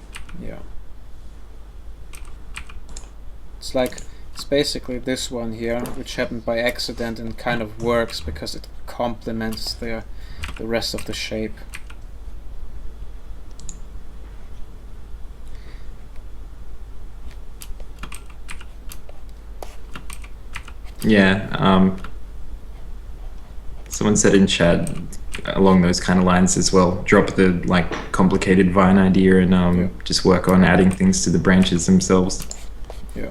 Yeah. It's basically this one here, which happened by accident and kind of works because it complements the rest of the shape. Yeah. Someone said in chat along those kind of lines as well. Drop the like complicated vine idea and Yeah. just work on adding things to the branches themselves. Yeah.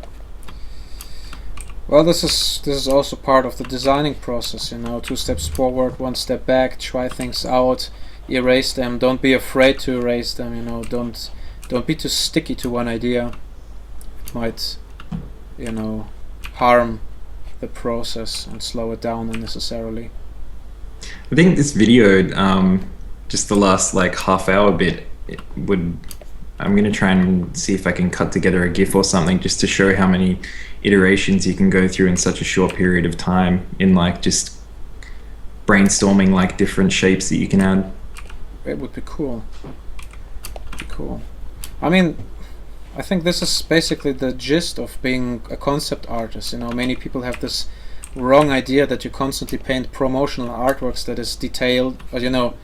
Well, this is also part of the designing process, you know, 2 steps forward, 1 step back, try things out, erase them, don't be afraid to erase them, you know, don't be too sticky to one idea. It might, you know, harm the process and slow it down unnecessarily. I think this video, just the last like half hour bit, I'm gonna try and see if I can cut together a GIF or something just to show how many iterations you can go through in such a short period of time in like just brainstorming like different shapes that you can add. It would be cool. I mean, I think this is basically the gist of being a concept artist. You know, many people have this wrong idea that you constantly paint promotional artworks that is detailed, you know,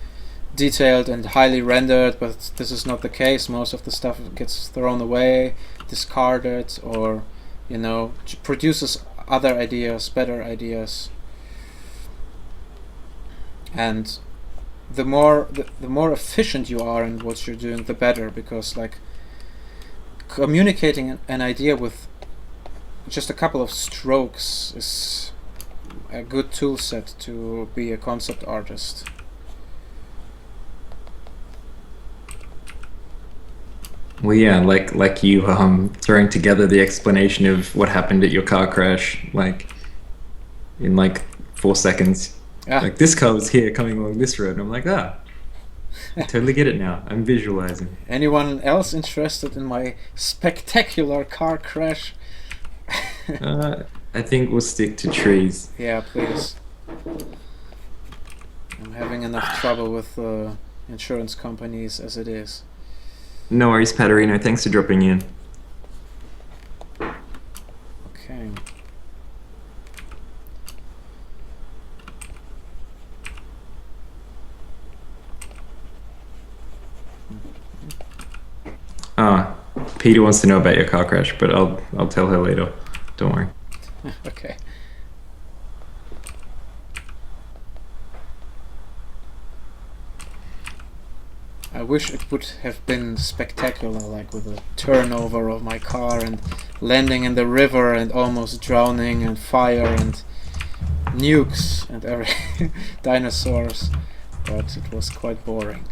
detailed and highly rendered, but this is not the case. Most of the stuff gets thrown away, discarded, or, you know, produces other ideas, better ideas. And the more efficient you are in what you're doing, the better, because like communicating an idea with just a couple of strokes is a good tool set to be a concept artist. Well, yeah, like you throwing together the explanation of what happened at your car crash, like in like 4 seconds. Ah, Like this car was here coming along this road, and I'm like, I totally get it now. I'm visualizing. anyone else interested in my spectacular car crash? I think we'll stick to trees. Yeah, please. I'm having enough trouble with insurance companies as it is. No worries, Paterino. Thanks for dropping in. Okay. Peter wants to know about your car crash, but I'll tell her later. Don't worry. Okay. I wish it would have been spectacular, like with the turnover of my car and landing in the river and almost drowning and fire and nukes and every dinosaurs, but it was quite boring.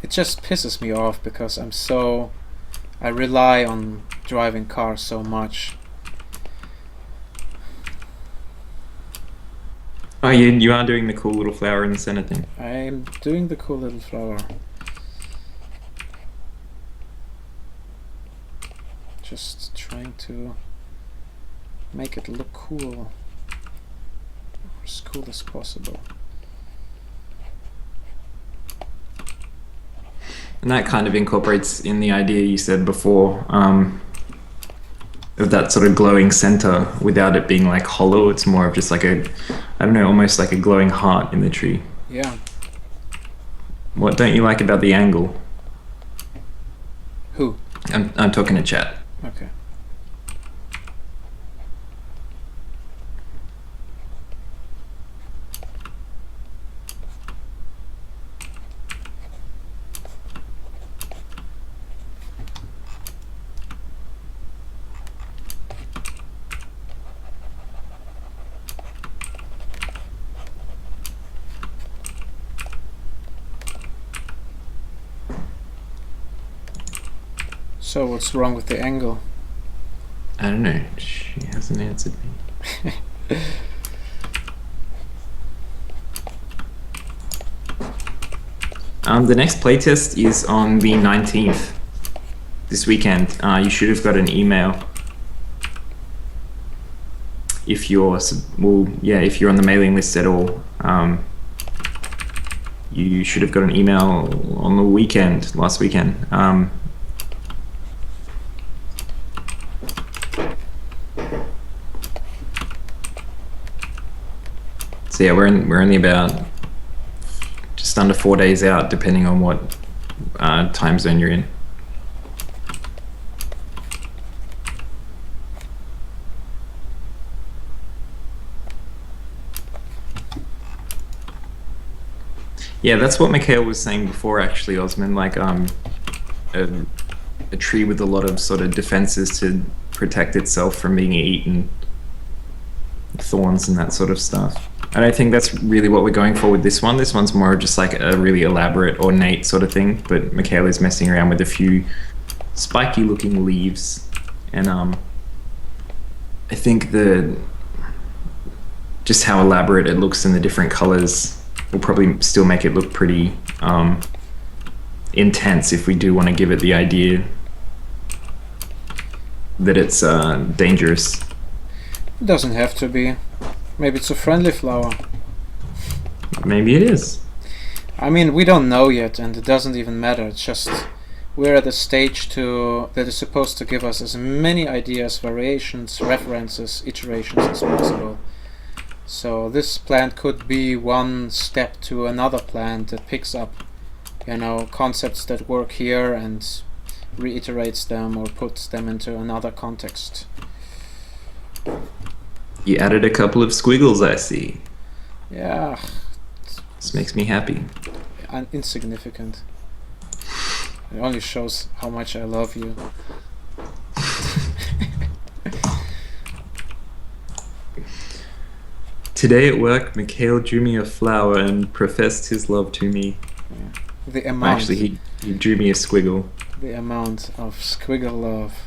It just pisses me off because I rely on driving cars so much. Oh, you are doing the cool little flower in the center thing. I'm doing the cool little flower. Just trying to make it look cool. As cool as possible. And that kind of incorporates in the idea you said before, of that sort of glowing center without it being like hollow. It's more of just like I don't know, almost like a glowing heart in the tree. Yeah. What don't you like about the angle? Who? I'm talking to chat. Okay. So what's wrong with the angle? I don't know. She hasn't answered me. The next playtest is on the 19th, this weekend. You should have got an email if you're if you're on the mailing list at all. You should have got an email on the weekend, last weekend. So yeah, we're only about just under 4 days out, depending on what time zone you're in. Yeah, that's what Mikhail was saying before, actually, Osman. Like a tree with a lot of sort of defenses to protect itself from being eaten, thorns and that sort of stuff. And I think that's really what we're going for with this one. This one's more just like a really elaborate, ornate sort of thing. But Mikhail is messing around with a few spiky-looking leaves, and I think just how elaborate it looks in the different colors will probably still make it look pretty intense if we do want to give it the idea that it's dangerous. It doesn't have to be. Maybe it's a friendly flower. Maybe it is. I mean, we don't know yet, and it doesn't even matter. It's just we're at a stage that is supposed to give us as many ideas, variations, references, iterations as possible. So this plant could be one step to another plant that picks up, concepts that work here and reiterates them or puts them into another context. You added a couple of squiggles, I see. Yeah. This makes me happy. And insignificant. It only shows how much I love you. Today at work, Mikhail drew me a flower and professed his love to me. The amount. Actually, he drew me a squiggle. The amount of squiggle love.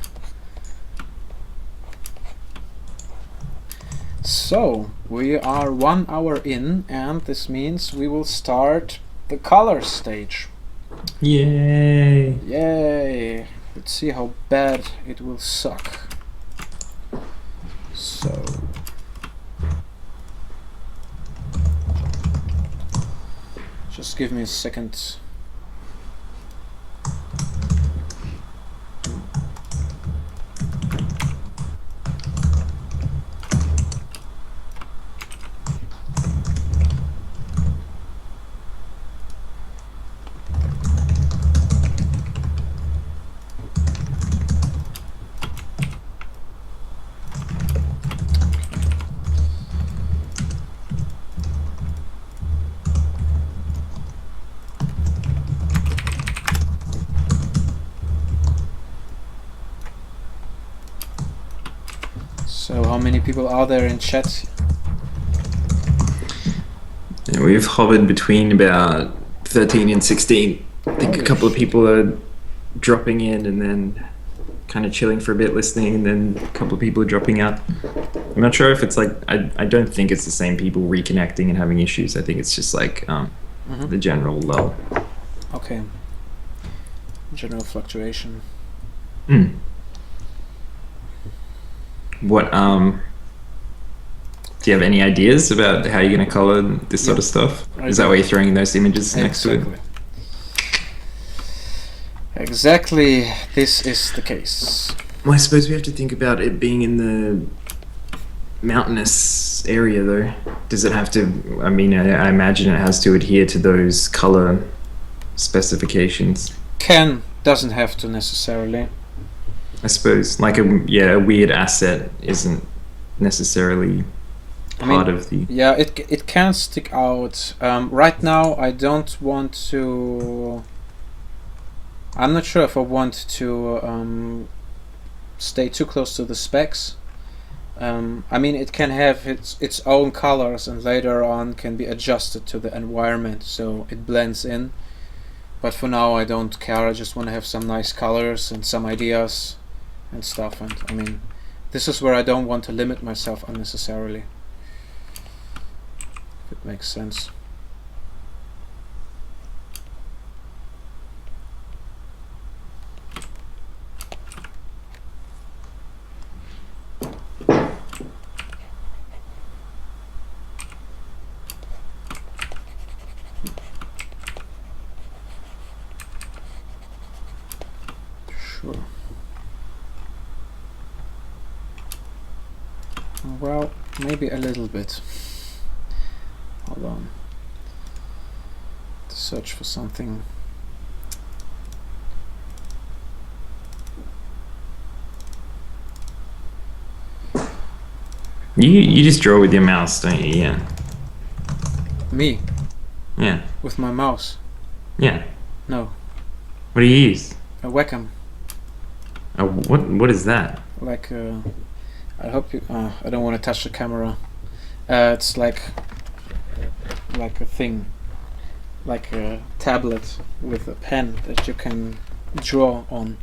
So, we are 1 hour in, and this means we will start the color stage. Yay! Yay! Let's see how bad it will suck. So... just give me a second. So how many people are there in chat? Yeah, we've hovered between about 13 and 16. I think a couple of people are dropping in and then kind of chilling for a bit, listening, and then a couple of people are dropping out. I'm not sure if it's like, I don't think it's the same people reconnecting and having issues. I think it's just like the general lull. Okay. General fluctuation. What do you have any ideas about how you're going to color this sort of stuff? Is that why you're throwing those images next to it? Exactly, this is the case. Well, I suppose we have to think about it being in the mountainous area, though. Does it have to? I mean, I imagine it has to adhere to those color specifications. Doesn't have to necessarily. I suppose, like a weird asset isn't necessarily part of the. Yeah, it can stick out. Right now, I don't want to. I'm not sure if I want to stay too close to the specs. I mean, it can have its own colors, and later on can be adjusted to the environment, so it blends in. But for now, I don't care. I just want to have some nice colors and some ideas and stuff. And I mean, this is where I don't want to limit myself unnecessarily. If it makes sense. Sure. Well, maybe a little bit. Hold on. To search for something. You just draw with your mouse, don't you? Yeah. Me? Yeah. With my mouse? Yeah. No. What do you use? A Wacom. What is that? Like I hope you. I don't want to touch the camera. It's like a thing, like a tablet with a pen that you can draw on,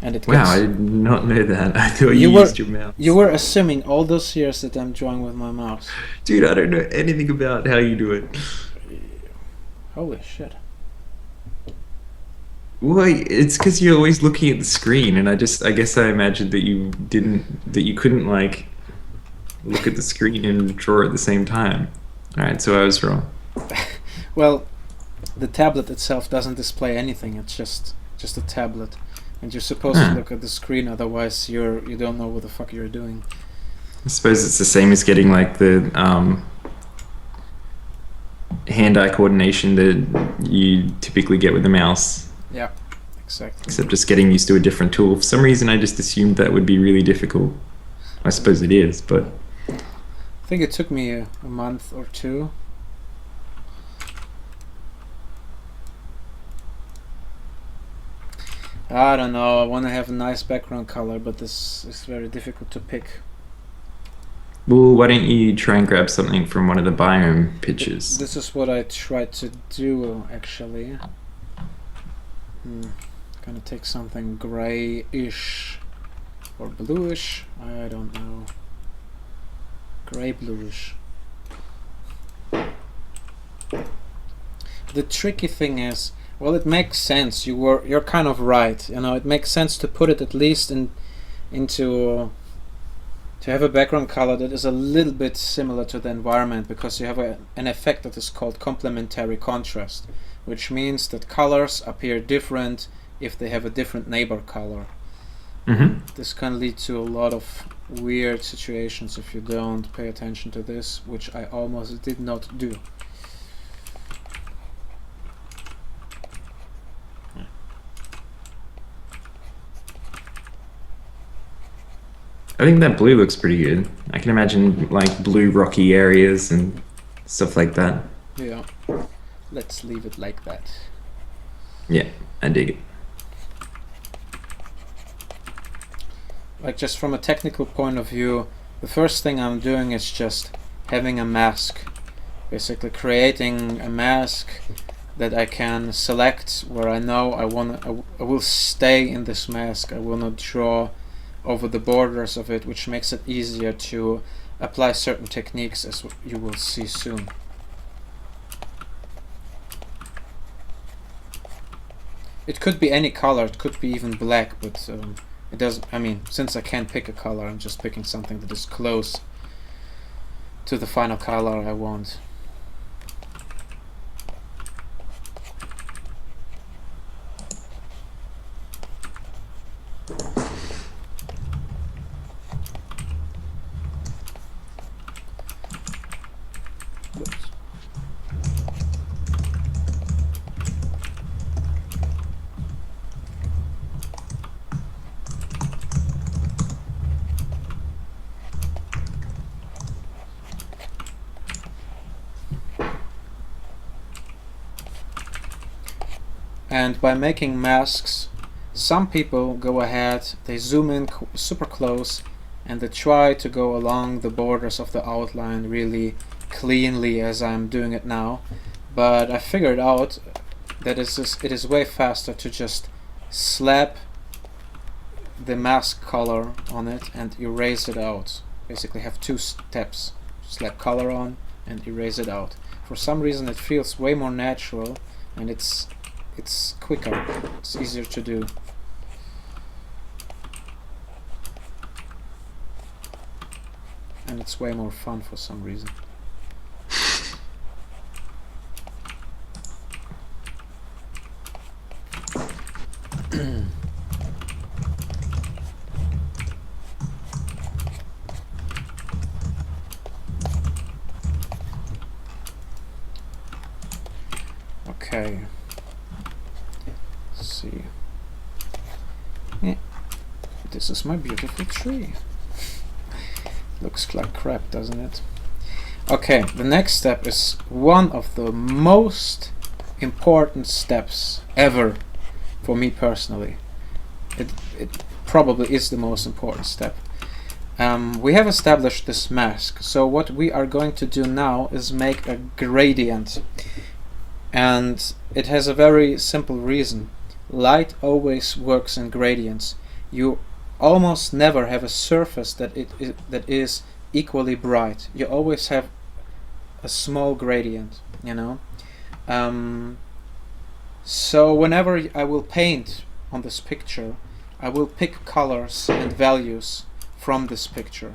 and it. Wow, I did not know that. I thought You you were- used your mouse. You were assuming all those years that I'm drawing with my mouse. Dude, I don't know anything about how you do it. Holy shit! Well, it's because you're always looking at the screen, and I guess I imagined that you couldn't like look at the screen and draw at the same time. All right, so I was wrong. Well, the tablet itself doesn't display anything. It's just a tablet, and you're supposed to look at the screen. Otherwise, you don't know what the fuck you're doing. I suppose it's the same as getting like the hand-eye coordination that you typically get with the mouse. Yeah, exactly. Except just getting used to a different tool. For some reason, I just assumed that would be really difficult. I suppose it is, but I think it took me a month or two I don't know, I want to have a nice background color, but this is very difficult to pick. Well, why don't you try and grab something from one of the biome pictures? This is what I tried to do, actually. Gonna take something grayish or bluish, I don't know. Gray bluish. The tricky thing is, well, it makes sense. You're kind of right. You know, it makes sense to put it at least into to have a background color that is a little bit similar to the environment, because you have an effect that is called complementary contrast, which means that colors appear different if they have a different neighbor color. Mm-hmm. This can lead to a lot of weird situations if you don't pay attention to this, which I almost did not do. I think that blue looks pretty good. I can imagine like blue rocky areas and stuff like that. Yeah, let's leave it like that. Yeah, I dig it. Like, just from a technical point of view, the first thing I'm doing is just having a mask. Basically creating a mask that I can select where I know I will stay in this mask. I will not draw over the borders of it, which makes it easier to apply certain techniques, as you will see soon. It could be any color, it could be even black, but it doesn't. I mean, since I can't pick a color, I'm just picking something that is close to the final color I want. Whoops. And by making masks, some people go ahead, they zoom in super close, and they try to go along the borders of the outline really cleanly, as I'm doing it now. But I figured out that it is way faster to just slap the mask color on it and erase it out. Basically have two steps: slap color on and erase it out. For some reason it feels way more natural, and it's quicker, it's easier to do. And it's way more fun for some reason. Okay. Let's see. Yeah. This is my beautiful tree. Looks like crap, doesn't it? Okay, the next step is one of the most important steps ever for me personally. It probably is the most important step. We have established this mask, so what we are going to do now is make a gradient. And it has a very simple reason. Light always works in gradients. You almost never have a surface that is equally bright. You always have a small gradient, you know. So whenever I will paint on this picture, I will pick colors and values from this picture,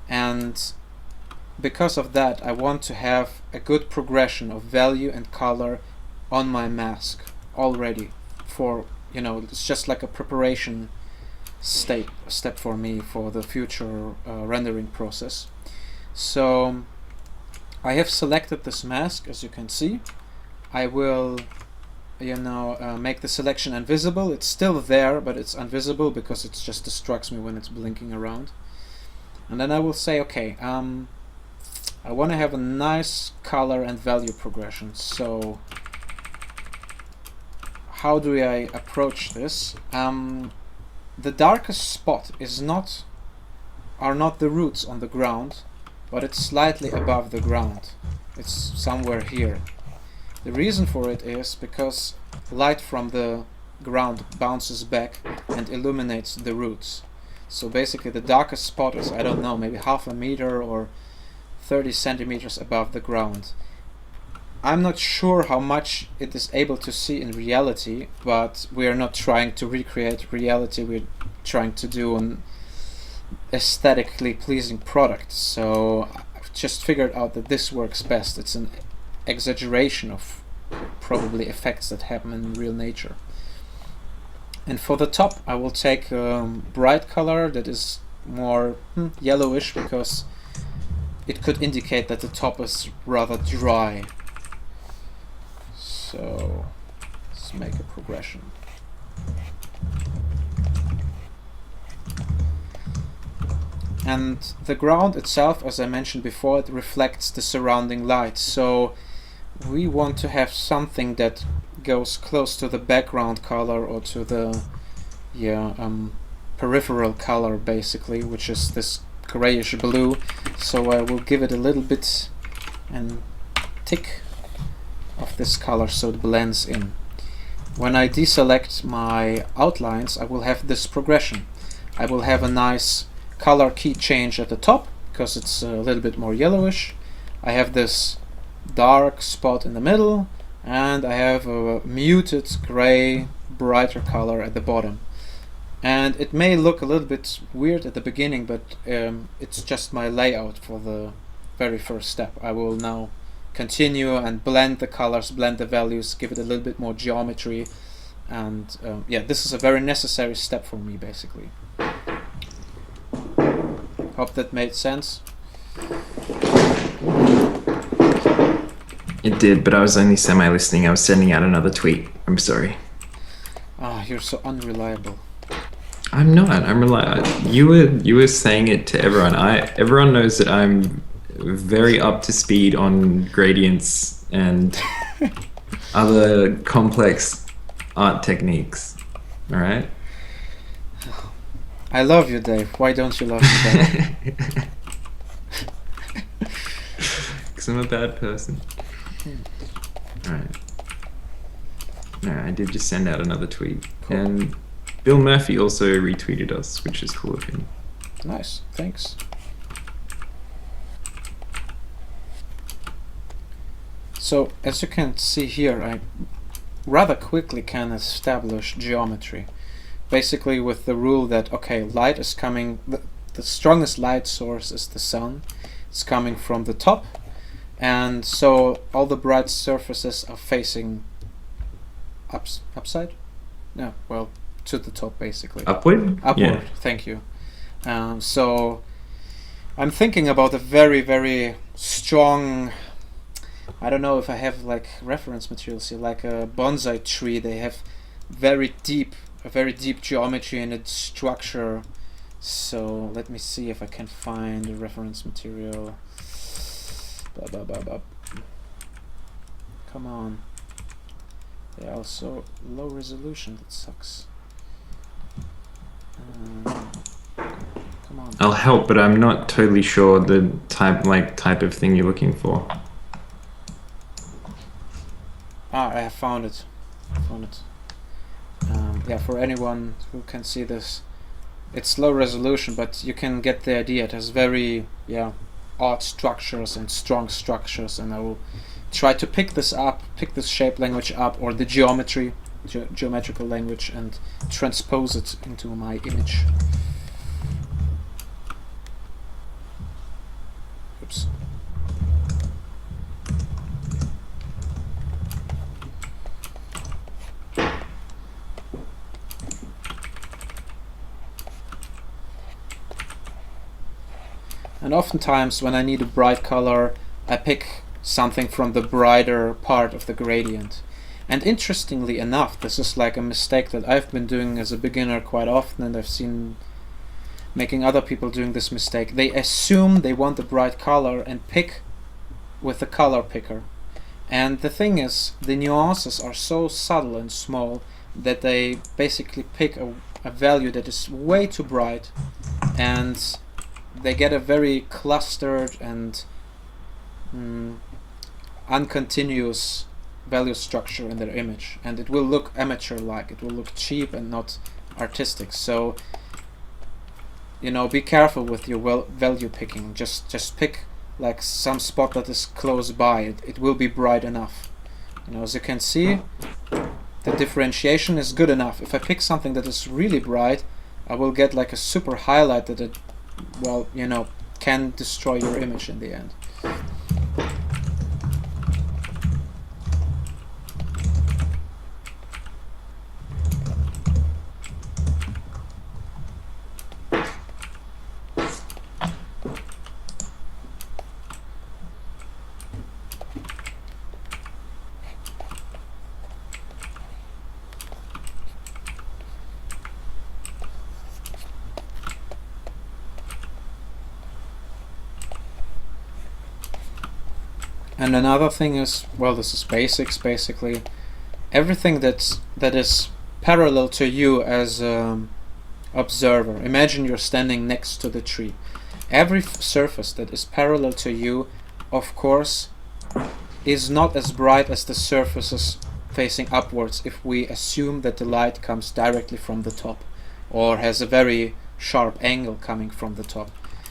and because of that I want to have a good progression of value and color on my mask already. For, you know, it's just like a preparation step for me for the future rendering process. So I have selected this mask, as you can see. I will, you know, make the selection invisible. It's still there, but it's invisible because it just distracts me when it's blinking around. And then I will say, okay, I want to have a nice color and value progression. So how do I approach this? The darkest spot are not the roots on the ground, but it's slightly above the ground. It's somewhere here. The reason for it is because light from the ground bounces back and illuminates the roots. So basically the darkest spot is, I don't know, maybe half a meter or 30 centimeters above the ground. I'm not sure how much it is able to see in reality, but we are not trying to recreate reality, we're trying to do an aesthetically pleasing product. So I've just figured out that this works best. It's an exaggeration of probably effects that happen in real nature. And for the top I will take a bright color that is more yellowish, because it could indicate that the top is rather dry. So let's make a progression. And the ground itself, as I mentioned before, it reflects the surrounding light. So we want to have something that goes close to the background color, or to the peripheral color basically, which is this grayish blue. So I will give it a little bit and tick of this color so it blends in. When I deselect my outlines, I will have this progression. I will have a nice color key change at the top because it's a little bit more yellowish. I have this dark spot in the middle, and I have a muted gray brighter color at the bottom. And it may look a little bit weird at the beginning, but it's just my layout for the very first step. I will now continue and blend the colors, blend the values, give it a little bit more geometry, and yeah, this is a very necessary step for me basically. Hope that made sense. It did, but I was only semi-listening. I was sending out another tweet. I'm sorry. Ah, you're so unreliable. I'm not. I'm reliable. You were saying it to everyone. Everyone knows that I'm very up to speed on gradients and other complex art techniques. All right. I love you, Dave. Why don't you love me better? Because I'm a bad person. All right. No, I did just send out another tweet. Cool. And Bill Murphy also retweeted us, which is cool of him. Nice, thanks. So, as you can see here, I rather quickly can establish geometry. Basically with the rule that, okay, light is coming, the strongest light source is the sun. It's coming from the top, and so all the bright surfaces are facing upside? No, well, to the top basically. Upward? Upward, Yeah. thank you. So I'm thinking about a very, very strong, I don't know if I have like reference materials here, like a bonsai tree. They have a very deep geometry in its structure. So let me see if I can find a reference material. Come on. They are so low resolution, that sucks. Come on. I'll help, but I'm not totally sure the type of thing you're looking for. Ah, I have found it. Yeah, for anyone who can see this, it's low resolution, but you can get the idea. It has very odd structures and strong structures, and I will try to pick this shape language up, or the geometrical language, and transpose it into my image. Oops. And oftentimes when I need a bright color, I pick something from the brighter part of the gradient. And interestingly enough, this is like a mistake that I've been doing as a beginner quite often, and I've seen making other people doing this mistake. They assume they want a bright color and pick with the color picker. And the thing is, the nuances are so subtle and small that they basically pick a value that is way too bright, and they get a very clustered and uncontinuous value structure in their image, and it will look amateur-like, it will look cheap and not artistic. So, you know, be careful with your value picking. Just pick like some spot that is close by. It will be bright enough. You know, as you can see, the differentiation is good enough. If I pick something that is really bright, I will get like a super highlight that it, well, you know, can destroy your image in the end. And another thing is, well, this is basics basically. Everything that is parallel to you as observer. Imagine you're standing next to the tree. Every surface that is parallel to you, of course, is not as bright as the surfaces facing upwards if we assume that the light comes directly from the top or has a very sharp angle coming from the top.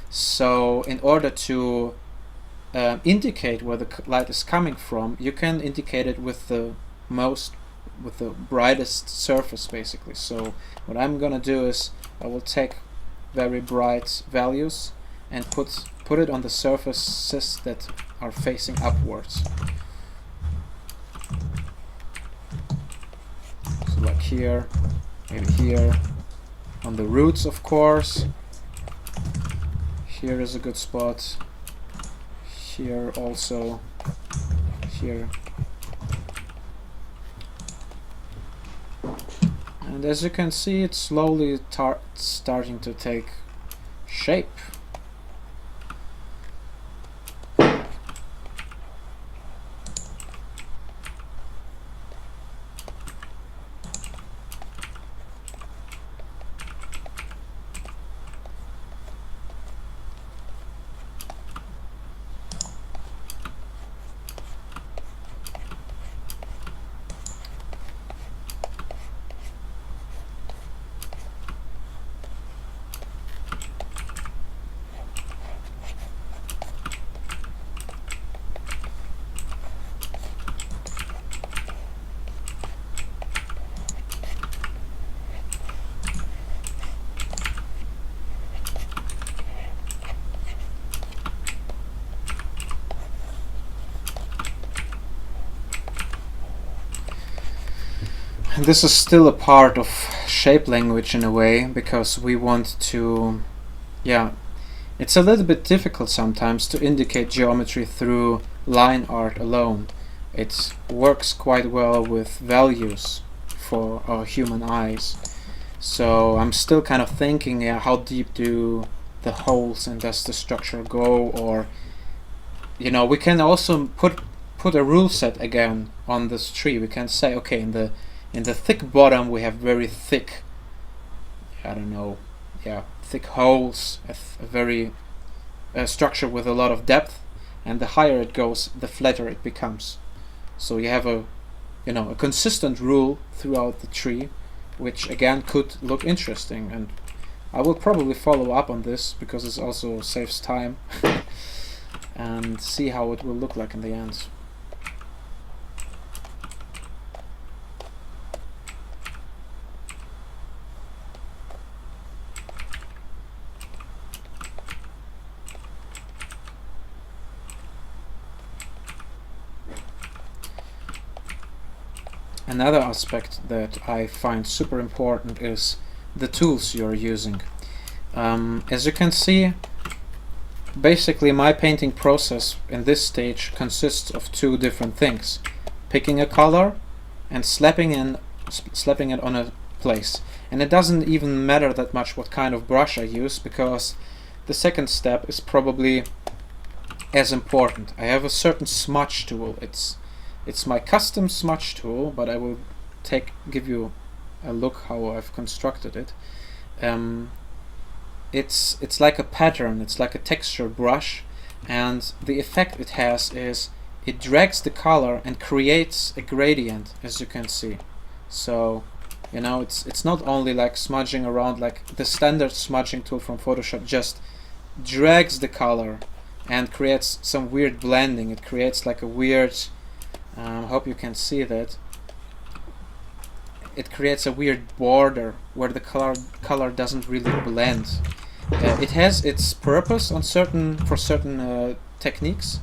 So in order to indicate where the light is coming from, you can indicate it with the brightest surface basically. So what I'm gonna do is I will take very bright values and put it on the surfaces that are facing upwards. So like here, maybe here, on the roots of course. Here is a good spot. Here also, here. And as you can see, it's slowly starting to take shape. This is still a part of shape language in a way, because we want to, yeah, it's a little bit difficult sometimes to indicate geometry through line art alone. It works quite well with values for our human eyes. So I'm still kind of thinking, yeah, how deep do the holes and does the structure go? Or, you know, we can also put a rule set again on this tree. We can say, okay, in the thick bottom we have very thick, I don't know, yeah, thick holes, a very structure with a lot of depth, and the higher it goes, the flatter it becomes. So you have a consistent rule throughout the tree, which again could look interesting, and I will probably follow up on this because it also saves time and see how it will look like in the end. Another aspect that I find super important is the tools you're using. As you can see, basically my painting process in this stage consists of two different things: picking a color and slapping it on a place. And it doesn't even matter that much what kind of brush I use, because the second step is probably as important. I have a certain smudge tool. It's It's my custom smudge tool, but I will give you a look how I've constructed it. It's like a pattern, it's like a texture brush, and the effect it has is it drags the color and creates a gradient, as you can see. So, you know, it's not only like smudging around like the standard smudging tool from Photoshop, just drags the color and creates some weird blending. It creates like a weird, hope you can see that. It creates a weird border where the color doesn't really blend. It has its purpose for certain techniques,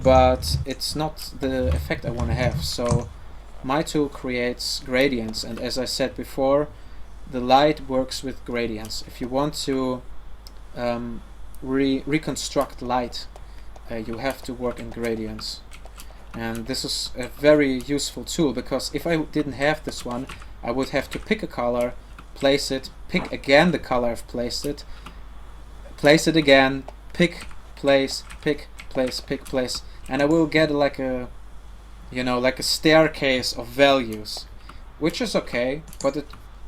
but it's not the effect I want to have. So my tool creates gradients, and as I said before, the light works with gradients. If you want to reconstruct light, you have to work in gradients. And this is a very useful tool, because if I didn't have this one, I would have to pick a color, place it, pick again the color I've placed it, place it again, pick, place, pick, place, pick, place, and I will get like a, you know, like a staircase of values, which is okay, but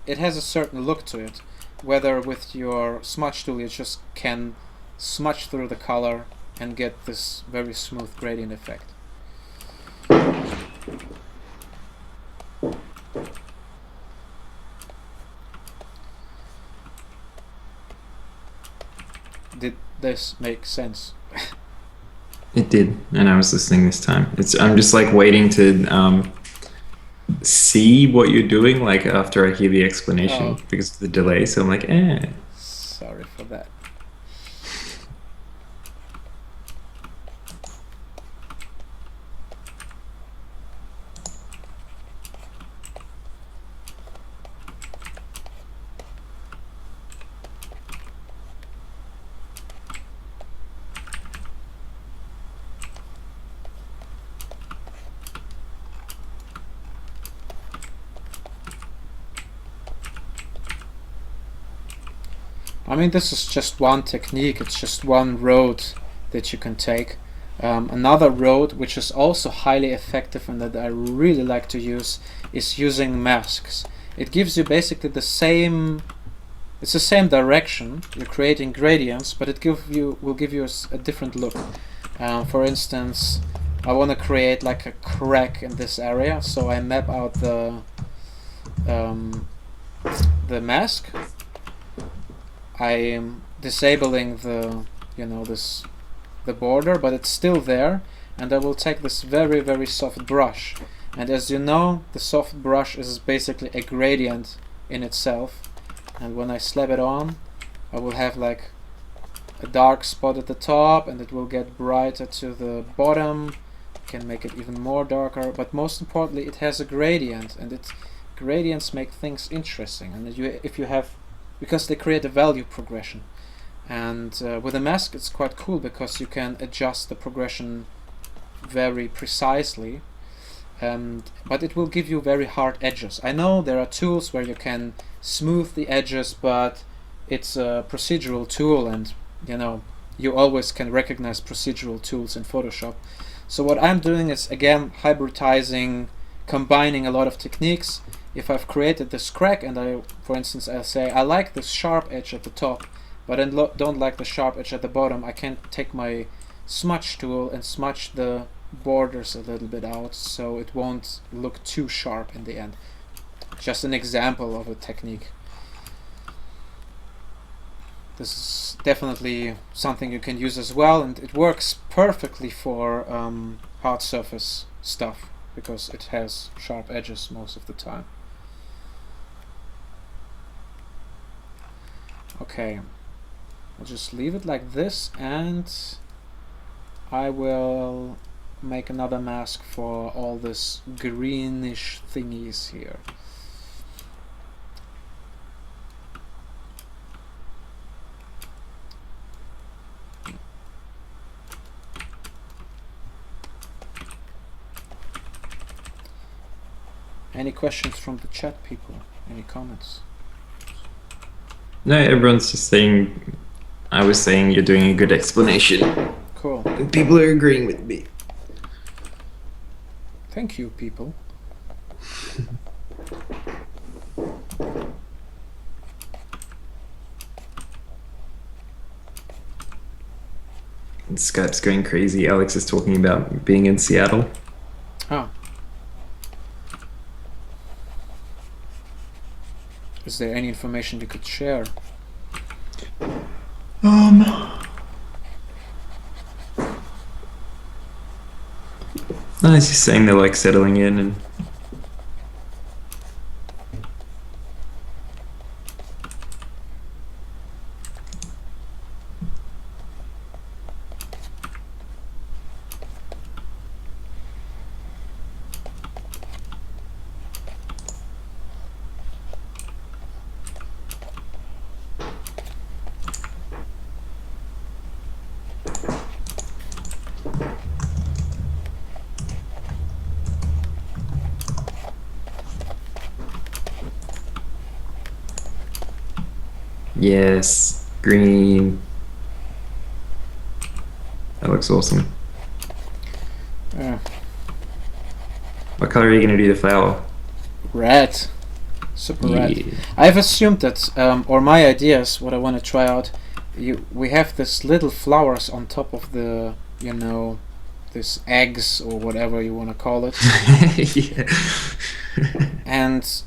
it has a certain look to it. Whether with your smudge tool you just can smudge through the color and get this very smooth gradient effect. Did this make sense? It did, and I was listening this time. I'm just like waiting to see what you're doing, like after I hear the explanation, because of the delay. So I'm like, Sorry for that. I mean, this is just one technique, it's just one road that you can take. Another road, which is also highly effective and that I really like to use, is using masks. It gives you basically the same direction. You're creating gradients, but it will give you a different look. For instance, I want to create like a crack in this area, so I map out the mask. I am disabling the border, but it's still there, and I will take this very, very soft brush, and as you know, the soft brush is basically a gradient in itself, and when I slap it on, I will have like a dark spot at the top, and it will get brighter to the bottom. I can make it even more darker, but most importantly, it has a gradient, and gradients make things interesting, and because they create a value progression. And with a mask it's quite cool because you can adjust the progression very precisely, but it will give you very hard edges. I know there are tools where you can smooth the edges, but it's a procedural tool, and you know, you always can recognize procedural tools in Photoshop. So what I'm doing is again hybridizing, combining a lot of techniques. If I've created this crack and for instance, I'll say I like this sharp edge at the top, but I don't like the sharp edge at the bottom, I can take my smudge tool and smudge the borders a little bit out so it won't look too sharp in the end. Just an example of a technique. This is definitely something you can use as well, and it works perfectly for hard surface stuff because it has sharp edges most of the time. Okay, I'll just leave it like this, and I will make another mask for all this greenish thingies here. Any questions from the chat, people? Any comments? no, everyone's just saying. I was saying you're doing a good explanation. Cool. And people are agreeing with me. Thank you, people. Skype's going crazy. Alex is talking about being in Seattle. Ah. Is there any information you could share? No, he's just saying they're like settling in and yes, green. That looks awesome. Uh, What color are you gonna do the flower? red. Super red. Yeah. I've assumed that, or my idea is what I want to try out. We have this little flowers on top of the, you know, this eggs or whatever you want to call it, Yeah. and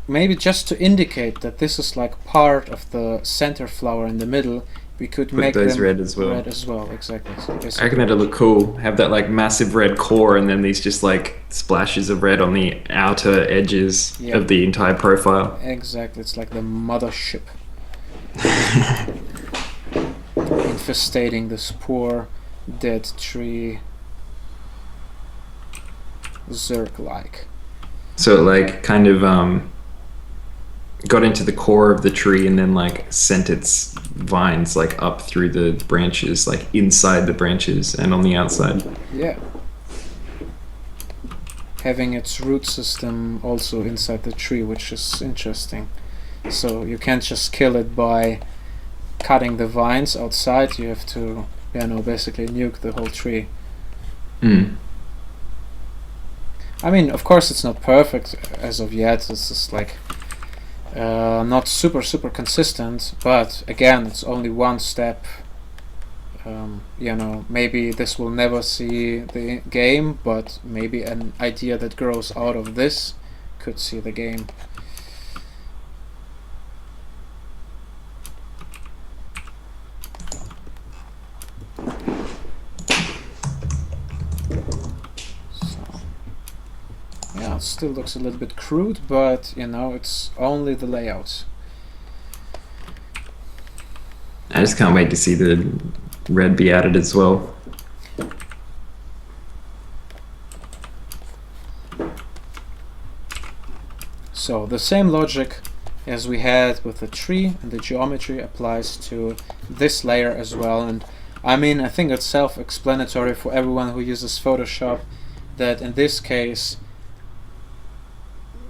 maybe just to indicate that this is like part of the center flower in the middle, we could Put make those them red as well. Red as well, exactly. So I basically- reckon that'd look cool. Have that like massive red core and then these just like splashes of red on the outer edges Yeah. of the entire profile. Exactly, it's like the mothership infestating this poor dead tree, Zerg-like. So it like kind of got into the core of the tree and then like sent its vines like up through the branches, like inside the branches and on the outside. Yeah. Having its root system also inside the tree, which is interesting. So you can't just kill it by cutting the vines outside, you have to, you know, basically nuke the whole tree. Mm. I mean, of course it's not perfect as of yet, it's just like not super consistent, but again, it's only one step. You know, maybe this will never see the game, but maybe an idea that grows out of this could see the game. So, yeah, it still looks a little bit crude, but you know, it's only the layout. I just can't wait to see the red be added as well. So the same logic as we had with the tree and the geometry applies to this layer as well. And I mean, I think it's self-explanatory for everyone who uses Photoshop that in this case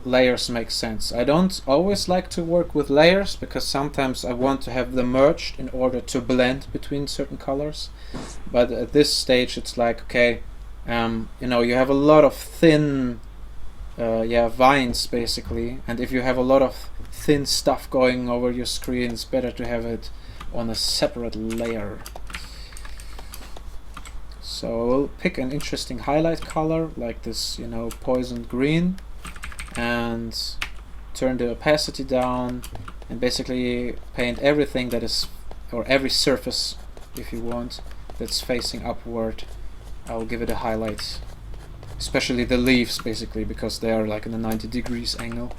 layers make sense. I don't always like to work with layers because sometimes I want to have them merged in order to blend between certain colors. But at this stage it's like, okay, you know, you have a lot of thin vines basically, and if you have a lot of thin stuff going over your screen, it's better to have it on a separate layer. So we'll pick an interesting highlight color like this, you know, poison green, and turn the opacity down and basically paint everything that is, or every surface if you want, that's facing upward. I'll give it a highlight, especially the leaves basically, because they are like in a 90 degrees angle.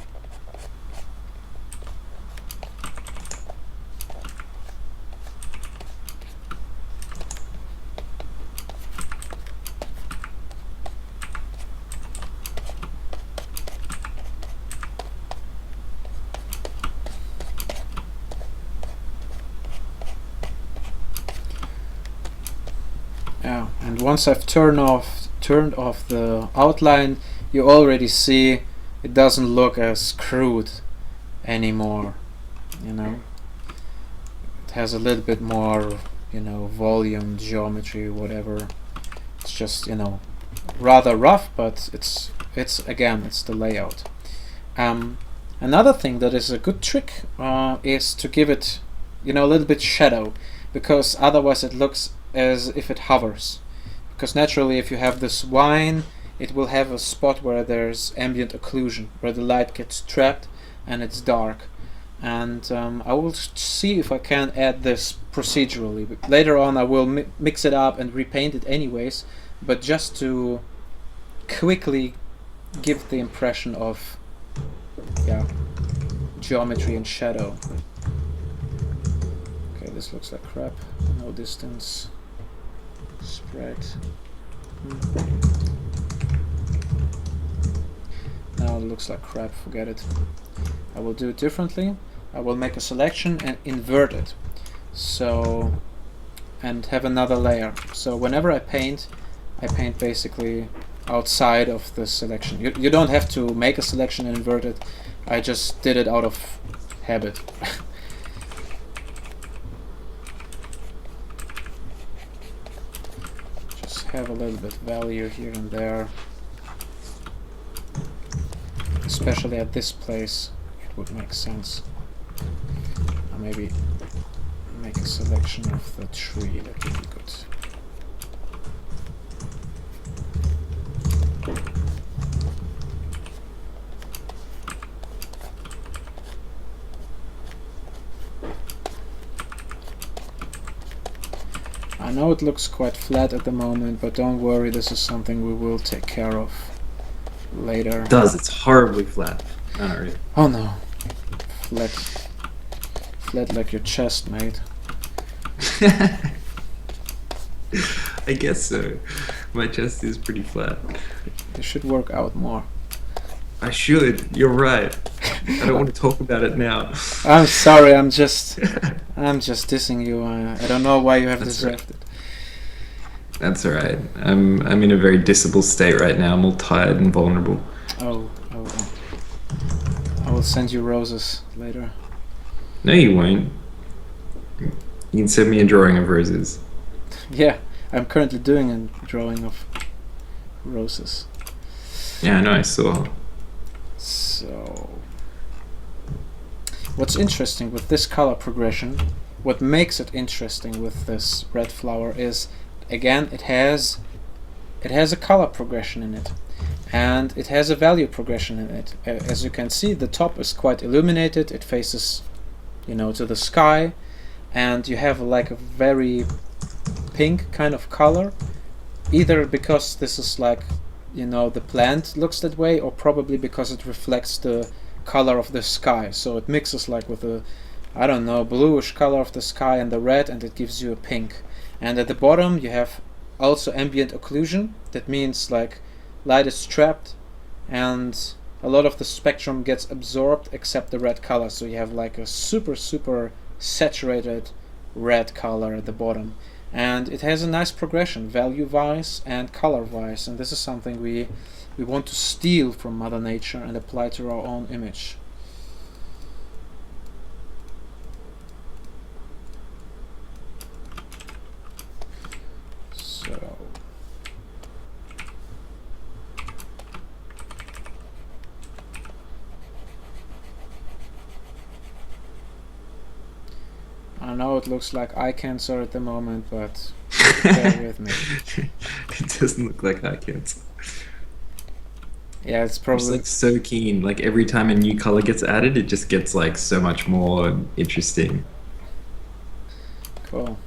Yeah, and once I've turned off the outline, you already see it doesn't look as crude anymore, you know. It has a little bit more, you know, volume, geometry, whatever. It's just, you know, rather rough, but it's again, it's the layout. Another thing that is a good trick is to give it, a little bit shadow, because otherwise it looks as if it hovers. Because naturally, if you have this wine, it will have a spot where there's ambient occlusion, where the light gets trapped and it's dark. And I will see if I can add this procedurally. But later on, I will mix it up and repaint it anyways, but just to quickly give the impression of geometry and shadow. Okay, this looks like crap. No distance. Spread. Now it looks like crap, forget it. I will do it differently. I will make a selection and invert it. So, and have another layer. So whenever I paint basically outside of the selection. You don't have to make a selection and invert it. I just did it out of habit. Just have a little bit value here and there. Especially at this place, it would make sense. Or maybe make a selection of the tree, that would be good. I know it looks quite flat at the moment, but don't worry, this is something we will take care of later. It does, it's horribly flat. Alright. Oh no. Flat. Flat like your chest, mate. I guess so. My chest is pretty flat. You should work out more. I should, you're right. I don't want to talk about it now. I'm sorry, I'm just dissing you. I don't know why you have this drafted. That's alright. I'm in a very dissable state right now. I'm all tired and vulnerable. Oh. I will send you roses later. No, you won't. You can send me a drawing of roses. Yeah, I'm currently doing a drawing of roses. Yeah, I know, I saw. So, what's interesting with this color progression, what makes it interesting with this red flower is, again, it has a color progression in it, and it has a value progression in it. As you can see, the top is quite illuminated, it faces, to the sky, and you have like a very pink kind of color, either because this is like, the plant looks that way, or probably because it reflects the color of the sky. So it mixes like with the, I don't know, bluish color of the sky and the red, and it gives you a pink. And at the bottom you have also ambient occlusion. That means like light is trapped and a lot of the spectrum gets absorbed except the red color. So you have like a super saturated red color at the bottom. And it has a nice progression, value-wise and color-wise, and this is something we want to steal from Mother Nature and apply to our own image. So, I know it looks like eye cancer at the moment, but bear with me. It doesn't look like eye cancer. Yeah, it's I'm probably just like so keen. Like every time a new color gets added, it just gets like so much more interesting. cool.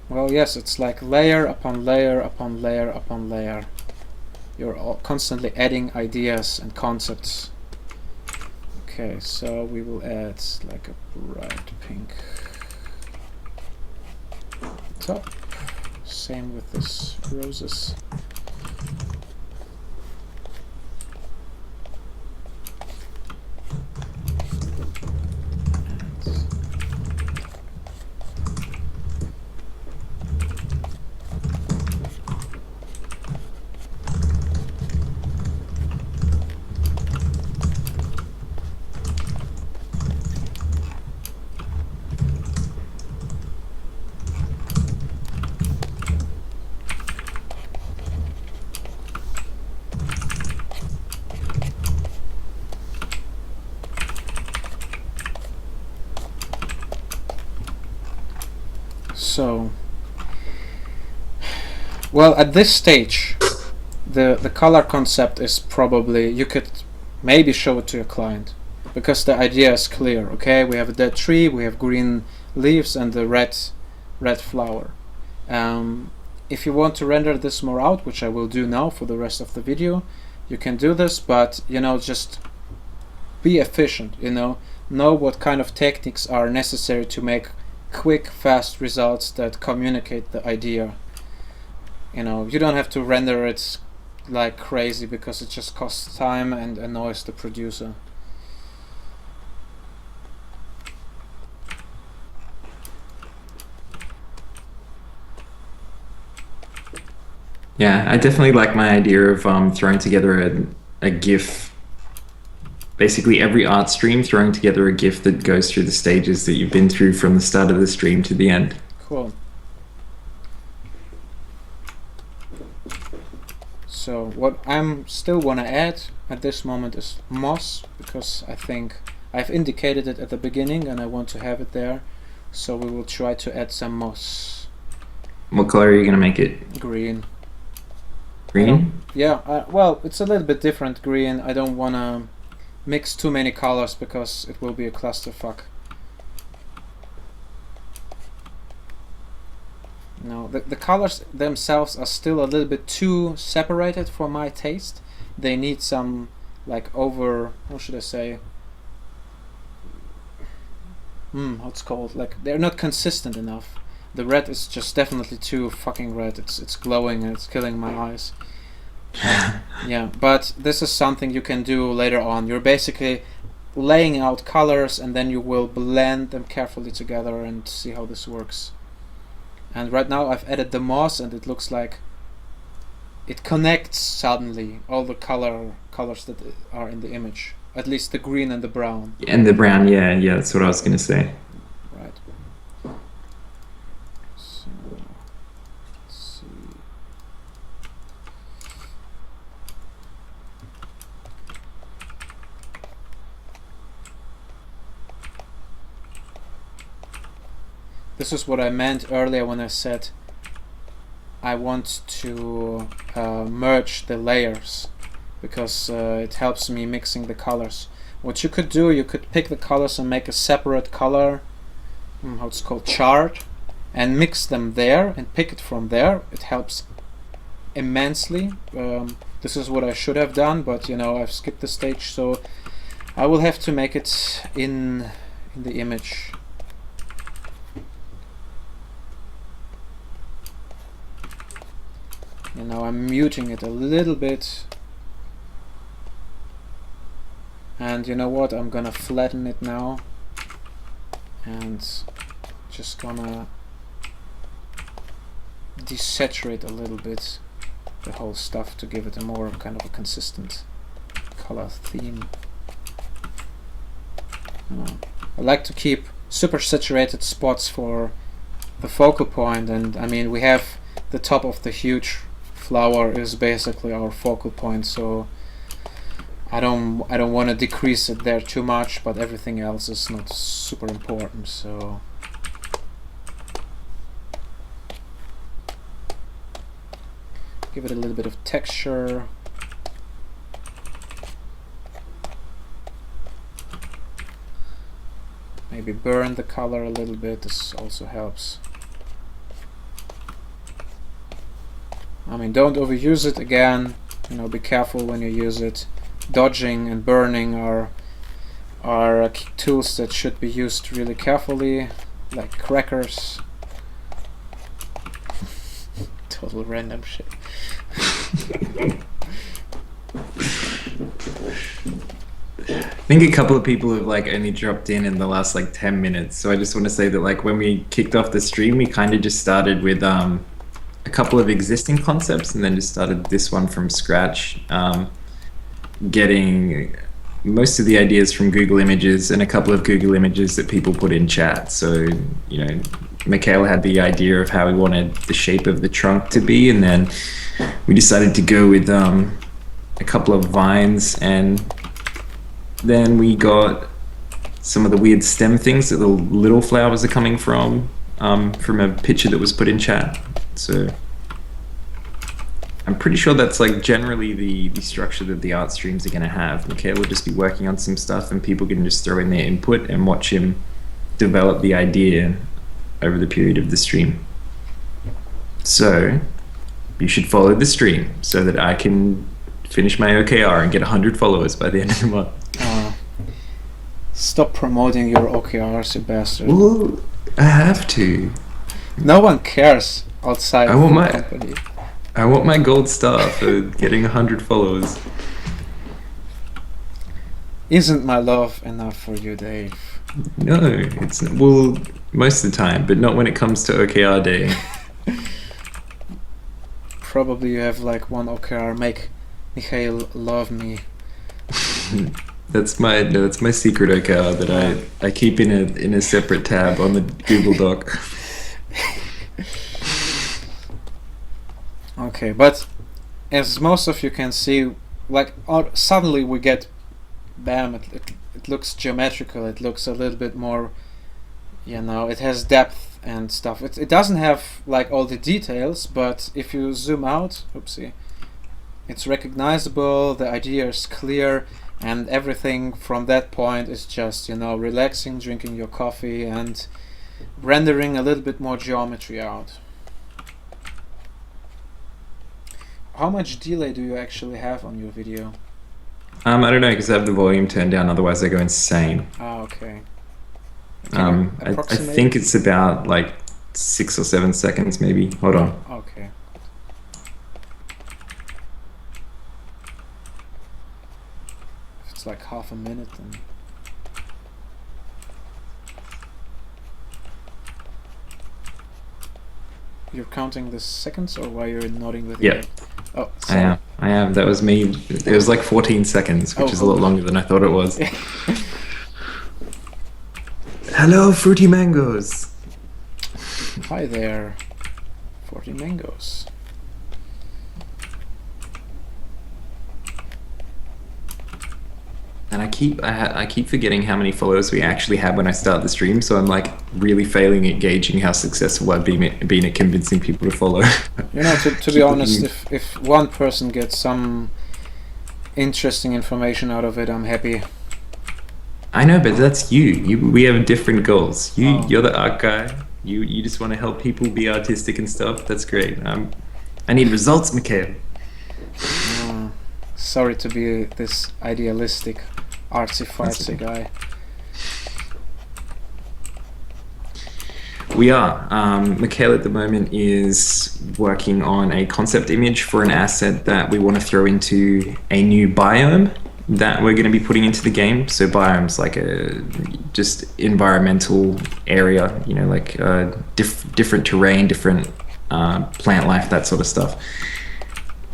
Well, yes, it's like layer upon layer upon layer upon layer. You're constantly adding ideas and concepts. Okay, so we will add like a bright pink top. Same with this roses. So, well, at this stage, the color concept is probably, you could maybe show it to your client, because the idea is clear. Okay, we have a dead tree, we have green leaves, and the red flower. If you want to render this more out, which I will do now for the rest of the video, you can do this, but just be efficient. Know what kind of techniques are necessary to make quick, fast results that communicate the idea. You don't have to render it like crazy, because it just costs time and annoys the producer. Yeah, I definitely like my idea of throwing together a GIF. Basically, every art stream throwing together a GIF that goes through the stages that you've been through from the start of the stream to the end. Cool. So what I'm still want to add at this moment is moss, because I think I've indicated it at the beginning and I want to have it there. So we will try to add some moss. What color are you going to make it? Green. Green? Yeah, well, it's a little bit different green. I don't want to mix too many colors, because it will be a clusterfuck. No, the colors themselves are still a little bit too separated for my taste. They need some, like, how should I say? What's called? Like, they're not consistent enough. The red is just definitely too fucking red. It's glowing and it's killing my eyes. Yeah, but this is something you can do later on. You're basically laying out colors, and then you will blend them carefully together and see how this works. And right now I've added the moss, and it looks like it connects suddenly all the colors that are in the image. At least the green and the brown. And the brown, yeah, that's what I was going to say. Right. So, let's see. This is what I meant earlier when I said I want to merge the layers, because it helps me mixing the colors. What you could do, you could pick the colors and make a separate color, how it's called, chart, and mix them there and pick it from there. It helps immensely. This is what I should have done, but I've skipped the stage, so I will have to make it in the image. I'm muting it a little bit, and you know what, I'm gonna flatten it now and just gonna desaturate a little bit the whole stuff to give it a more kind of a consistent color theme. I like to keep super saturated spots for the focal point, and I mean, we have the top of the huge flower is basically our focal point, so I don't want to decrease it there too much, but everything else is not super important, so give it a little bit of texture. Maybe burn the color a little bit, this also helps. I mean, don't overuse it again, be careful when you use it. Dodging and burning are tools that should be used really carefully, like crackers. Total random shit. I think a couple of people have only dropped in the last 10 minutes, so I just want to say that when we kicked off the stream, we kind of just started with a couple of existing concepts and then just started this one from scratch, getting most of the ideas from Google Images and a couple of Google Images that people put in chat. So Mikhail had the idea of how he wanted the shape of the trunk to be, and then we decided to go with a couple of vines, and then we got some of the weird stem things that the little flowers are coming from. from a picture that was put in chat. So I'm pretty sure that's like generally the structure that the art streams are going to have. Mikhail will just be working on some stuff, and people can just throw in their input and watch him develop the idea over the period of the stream. So you should follow the stream so that I can finish my OKR and get 100 followers by the end of the month. Stop promoting your OKRs, you bastard. Well, I have to. No one cares outside I of want the my- company. I want my gold star for getting 100 followers. Isn't my love enough for you, Dave? No, it's well most of the time, but not when it comes to OKR day. Probably you have like one OKR, make Mikhail love me. That's my secret OKR that I keep in a separate tab on the Google Doc. Okay, but as most of you can see, like suddenly we get, bam, it looks geometrical, it looks a little bit more, you know, it has depth and stuff. It doesn't have like all the details, but if you zoom out, oopsie, it's recognizable, the idea is clear, and everything from that point is just, you know, relaxing, drinking your coffee and rendering a little bit more geometry out. How much delay do you actually have on your video? I don't know because I have the volume turned down. Otherwise, I go insane. Ah, okay. Can you I approximate? think it's about like 6 or 7 seconds, maybe. Hold on. Okay. If it's like half a minute, then you're counting the seconds, or why you're nodding with your Yeah. head? Oh, I am. I am. That was me. It was like 14 seconds, which Oh, is a lot oh. longer than I thought it was. Hello, fruity mangoes. Hi there, 40 mangoes. And I keep forgetting how many followers we actually have when I start the stream. So I'm like really failing at gauging how successful I've been at convincing people to follow. You know, to be Keep honest, looking. if one person gets some interesting information out of it, I'm happy. I know, but that's you. We have different goals. Oh. You're the art guy. You just want to help people be artistic and stuff. That's great. I need results, Mikhail. Sorry to be this idealistic, artsy-fartsy guy. We are. Mikhail at the moment is working on a concept image for an asset that we want to throw into a new biome that we're going to be putting into the game. So biomes like a just environmental area, you know, like different terrain, different plant life, that sort of stuff.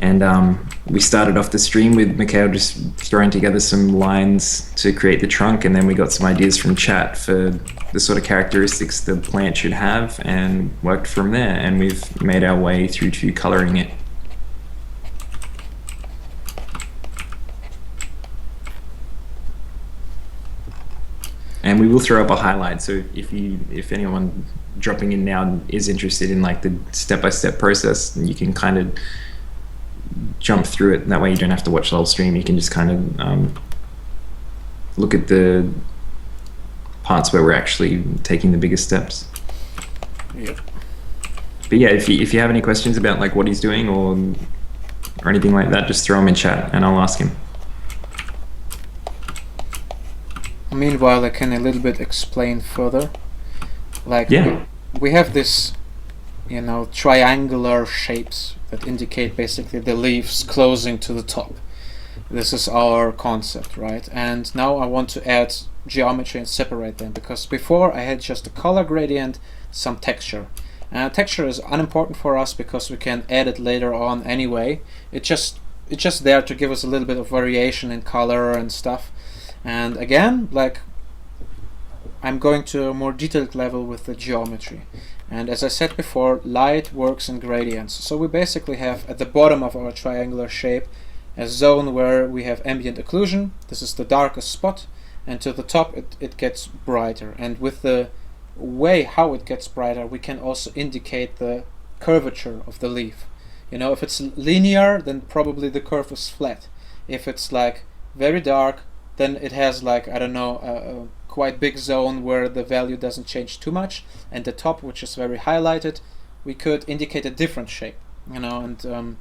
And we started off the stream with Mikhail just throwing together some lines to create the trunk, and then we got some ideas from chat for the sort of characteristics the plant should have, and worked from there. And we've made our way through to coloring it. And we will throw up a highlight. So if anyone dropping in now is interested in like the step-by-step process, you can kind of jump through it. That way you don't have to watch the whole stream. You can just kind of look at the parts where we're actually taking the biggest steps. Yep. But yeah, if you have any questions about like what he's doing or anything like that, just throw them in chat and I'll ask him. Meanwhile, I can a little bit explain further. Like, Yeah. we have this, you know, triangular shapes that indicate basically the leaves closing to the top. This is our concept, right? And now I want to add geometry and separate them, because before I had just a color gradient, some texture. Texture is unimportant for us because we can add it later on anyway. It's just there to give us a little bit of variation in color and stuff. And again, like, I'm going to a more detailed level with the geometry. And as I said before, light works in gradients. So we basically have at the bottom of our triangular shape a zone where we have ambient occlusion. This is the darkest spot, and to the top it gets brighter. And with the way how it gets brighter, we can also indicate the curvature of the leaf. You know, if it's linear, then probably the curve is flat. If it's like very dark, then it has like, I don't know, a quite big zone where the value doesn't change too much, and the top, which is very highlighted, we could indicate a different shape, you know. And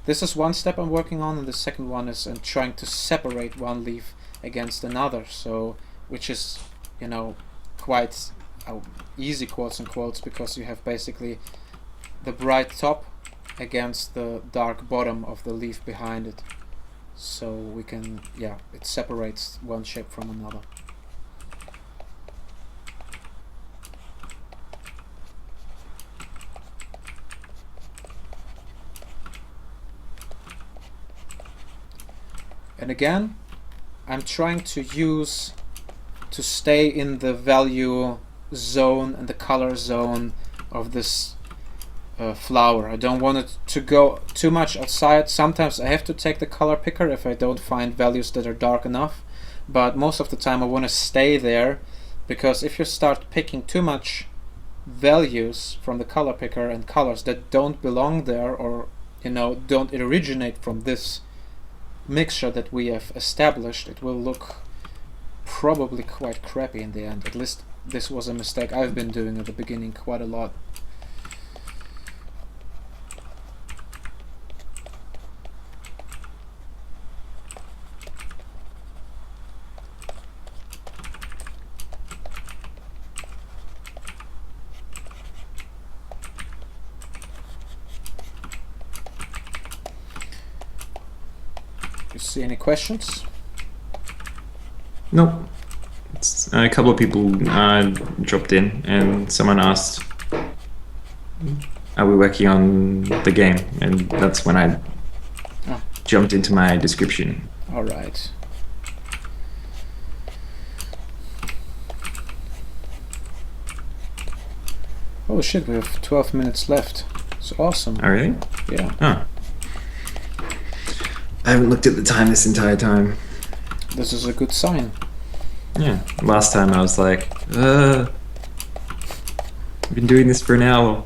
this is one step I'm working on, and the second one is trying to separate one leaf against another, so which is, you know, quite easy, quotes and quotes, because you have basically the bright top against the dark bottom of the leaf behind it. So we can, yeah, it separates one shape from another. And again, I'm trying to stay in the value zone and the color zone of this flower. I don't want it to go too much outside. Sometimes I have to take the color picker if I don't find values that are dark enough, but most of the time I want to stay there, because if you start picking too much values from the color picker and colors that don't belong there, or, you know, don't originate from this mixture that we have established, it will look probably quite crappy in the end. At least this was a mistake I've been doing at the beginning quite a lot. You see any questions? Nope. A couple of people dropped in, and someone asked, "Are we working on the game?" And that's when I jumped into my description. All right. Oh shit! We have 12 minutes left. It's awesome. Oh, really? Yeah. Oh. I haven't looked at the time this entire time. This is a good sign. Yeah. Last time I was like, I've been doing this for an hour.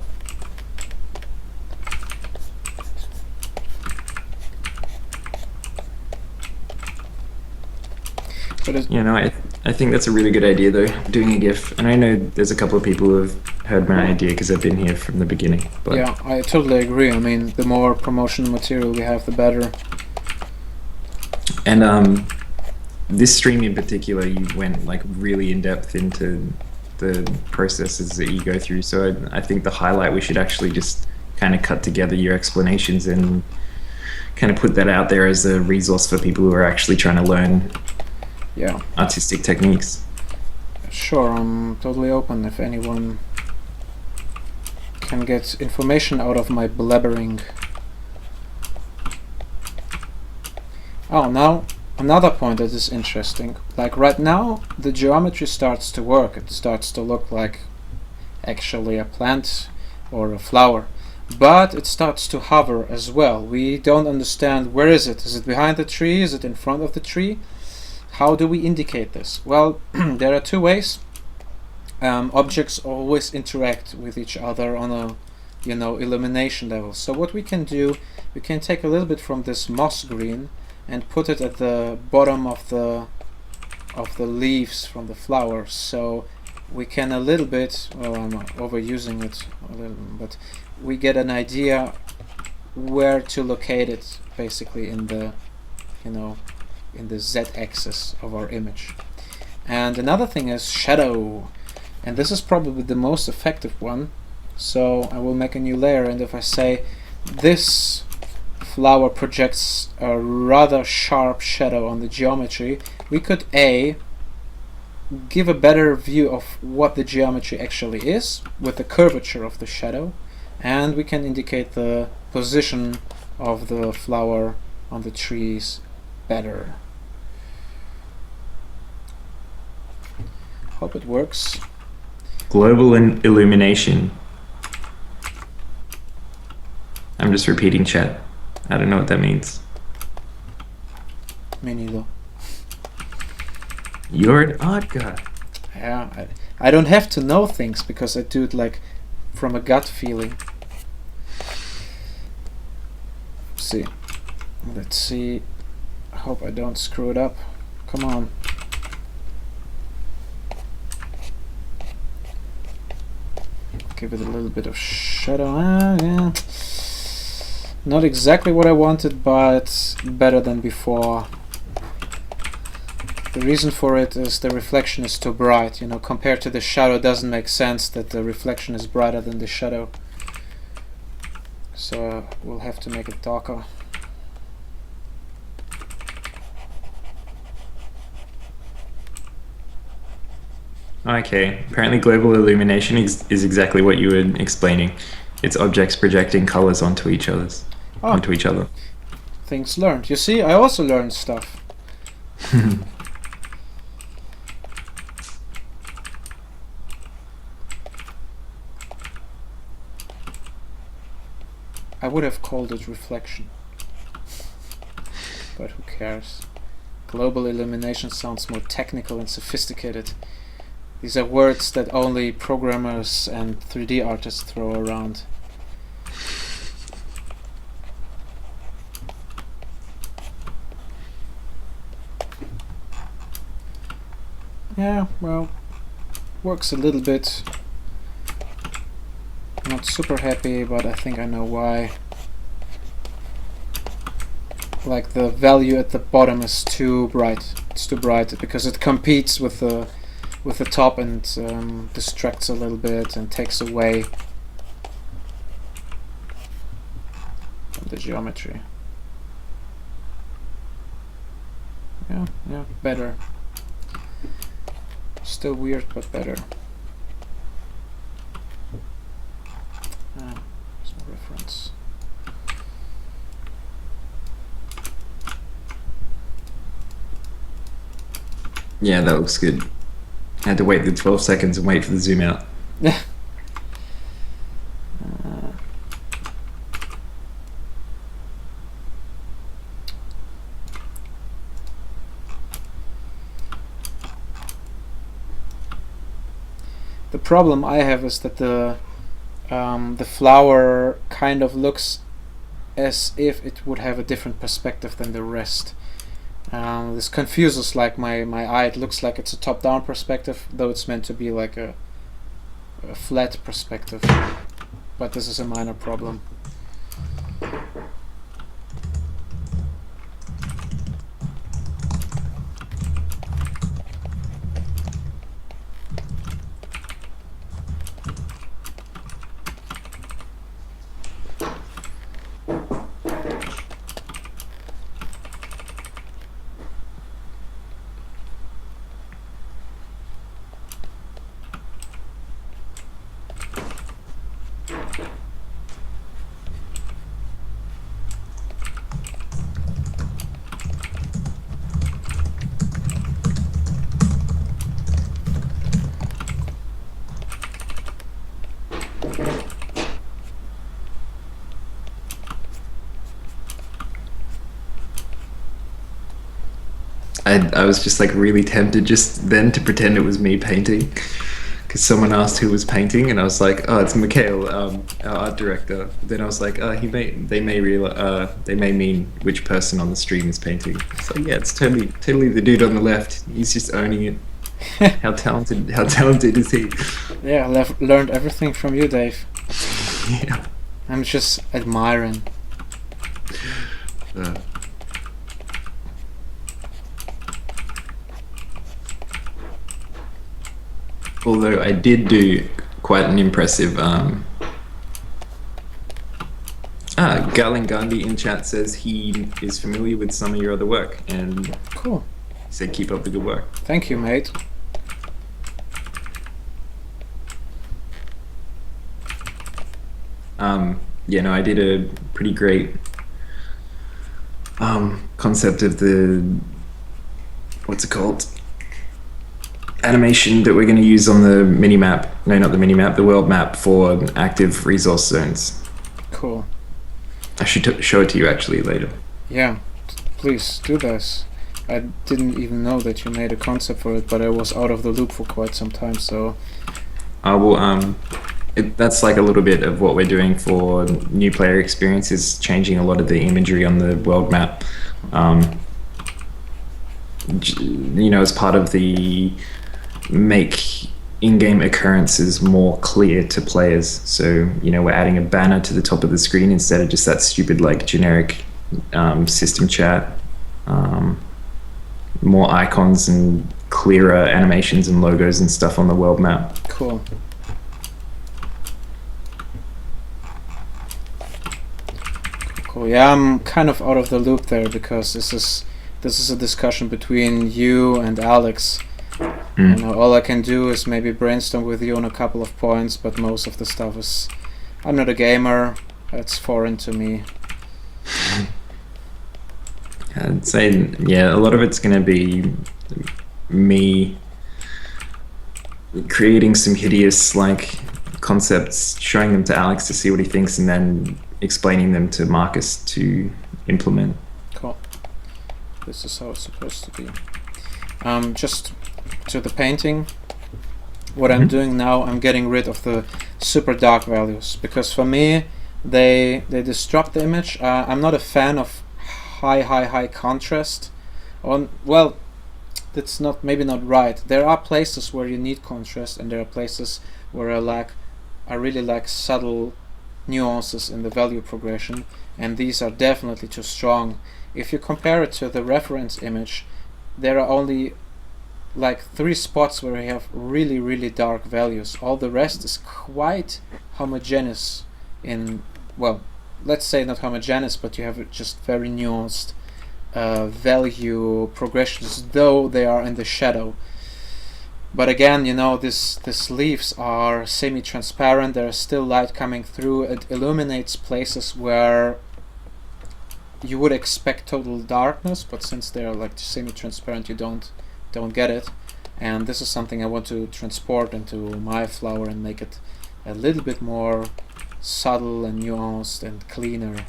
But You know, I think that's a really good idea, though, doing a GIF. And I know there's a couple of people who have heard my idea because I've been here from the beginning. But yeah, I totally agree. I mean, the more promotional material we have, the better. And this stream in particular, you went like really in depth into the processes that you go through. So I think the highlight, we should actually just kind of cut together your explanations and kind of put that out there as a resource for people who are actually trying to learn artistic techniques. Sure, I'm totally open if anyone can get information out of my blabbering. Oh, now another point that is interesting. Like right now, the geometry starts to work. It starts to look like actually a plant or a flower. But it starts to hover as well. We don't understand, where is it? Is it behind the tree? Is it in front of the tree? How do we indicate this? Well, there are two ways. Objects always interact with each other on a, you know, illumination level. So what we can do, we can take a little bit from this moss green and put it at the bottom of the leaves from the flowers, so we can a little bit, well, I'm overusing it a little, but we get an idea where to locate it basically in the, you know, in the z-axis of our image. And another thing is shadow, and this is probably the most effective one. So I will make a new layer, and if I say this flower projects a rather sharp shadow on the geometry, we could give a better view of what the geometry actually is with the curvature of the shadow, and we can indicate the position of the flower on the trees better. Hope it works. Global illumination. I'm just repeating chat. I don't know what that means. Me neither. You're an art guy. Yeah, I don't have to know things because I do it like from a gut feeling. Let's see. I hope I don't screw it up. Come on. Give it a little bit of shadow. Yeah. Not exactly what I wanted, but better than before. The reason for it is the reflection is too bright. You know, compared to the shadow, it doesn't make sense that the reflection is brighter than the shadow. So we'll have to make it darker. Okay, apparently global illumination is exactly what you were explaining. It's objects projecting colors onto each other. Things learned. You see, I also learned stuff. I would have called it reflection. But who cares? Global illumination sounds more technical and sophisticated. These are words that only programmers and 3D artists throw around. Yeah, well, works a little bit. Not super happy, but I think I know why. Like the value at the bottom is too bright. It's too bright because it competes with the top and distracts a little bit and takes away from the geometry. Yeah, better. Still weird, but better. There's no reference. Yeah, that looks good. I had to wait the 12 seconds and wait for the zoom out. The problem I have is that the flower kind of looks as if it would have a different perspective than the rest. This confuses like my eye. It looks like it's a top-down perspective, though it's meant to be like a flat perspective. But this is a minor problem. I was just like really tempted just then to pretend it was me painting, because someone asked who was painting, and I was like, oh, it's Mikhail, our art director. Then I was like, oh, they may mean which person on the stream is painting. So yeah, it's totally the dude on the left. He's just owning it. How talented is he? Yeah, I've learned everything from you, Dave. Yeah. I'm just admiring. Although I did do quite an impressive. Galen Gandhi in chat says he is familiar with some of your other work, and Cool. he said keep up the good work. Thank you, mate. I did a pretty great concept of the what's it called? Animation that we're going to use on the mini-map. No, not the mini-map, the world map for active resource zones. Cool. I should show it to you actually later. Yeah, please do this. I didn't even know that you made a concept for it, but I was out of the loop for quite some time. So That's like a little bit of what we're doing for new player experience, is changing a lot of the imagery on the world map. As part of the make in-game occurrences more clear to players. So, we're adding a banner to the top of the screen instead of just that stupid, like, generic system chat. More icons and clearer animations and logos and stuff on the world map. cool. Cool. Yeah, I'm kind of out of the loop there because this is a discussion between you and Alex. All I can do is maybe brainstorm with you on a couple of points, but most of the stuff is, I'm not a gamer, it's foreign to me. I'd say, a lot of it's going to be me creating some hideous, like, concepts, showing them to Alex to see what he thinks, and then explaining them to Marcus to implement. Cool. This is how it's supposed to be. Just to the painting, what I'm doing now, I'm getting rid of the super dark values, because for me they disrupt the image. I'm not a fan of high contrast. Well, that's maybe not right. There are places where you need contrast, and there are places where I really like subtle nuances in the value progression, and these are definitely too strong. If you compare it to the reference image, there are only like 3 spots where you have really dark values. All the rest is quite homogeneous in, well, let's say not homogeneous, but you have just very nuanced value progressions, though they are in the shadow. But again, these leaves are semi-transparent, there's still light coming through, it illuminates places where you would expect total darkness, but since they're like semi-transparent, you don't get it. And this is something I want to transport into my flower and make it a little bit more subtle and nuanced and cleaner,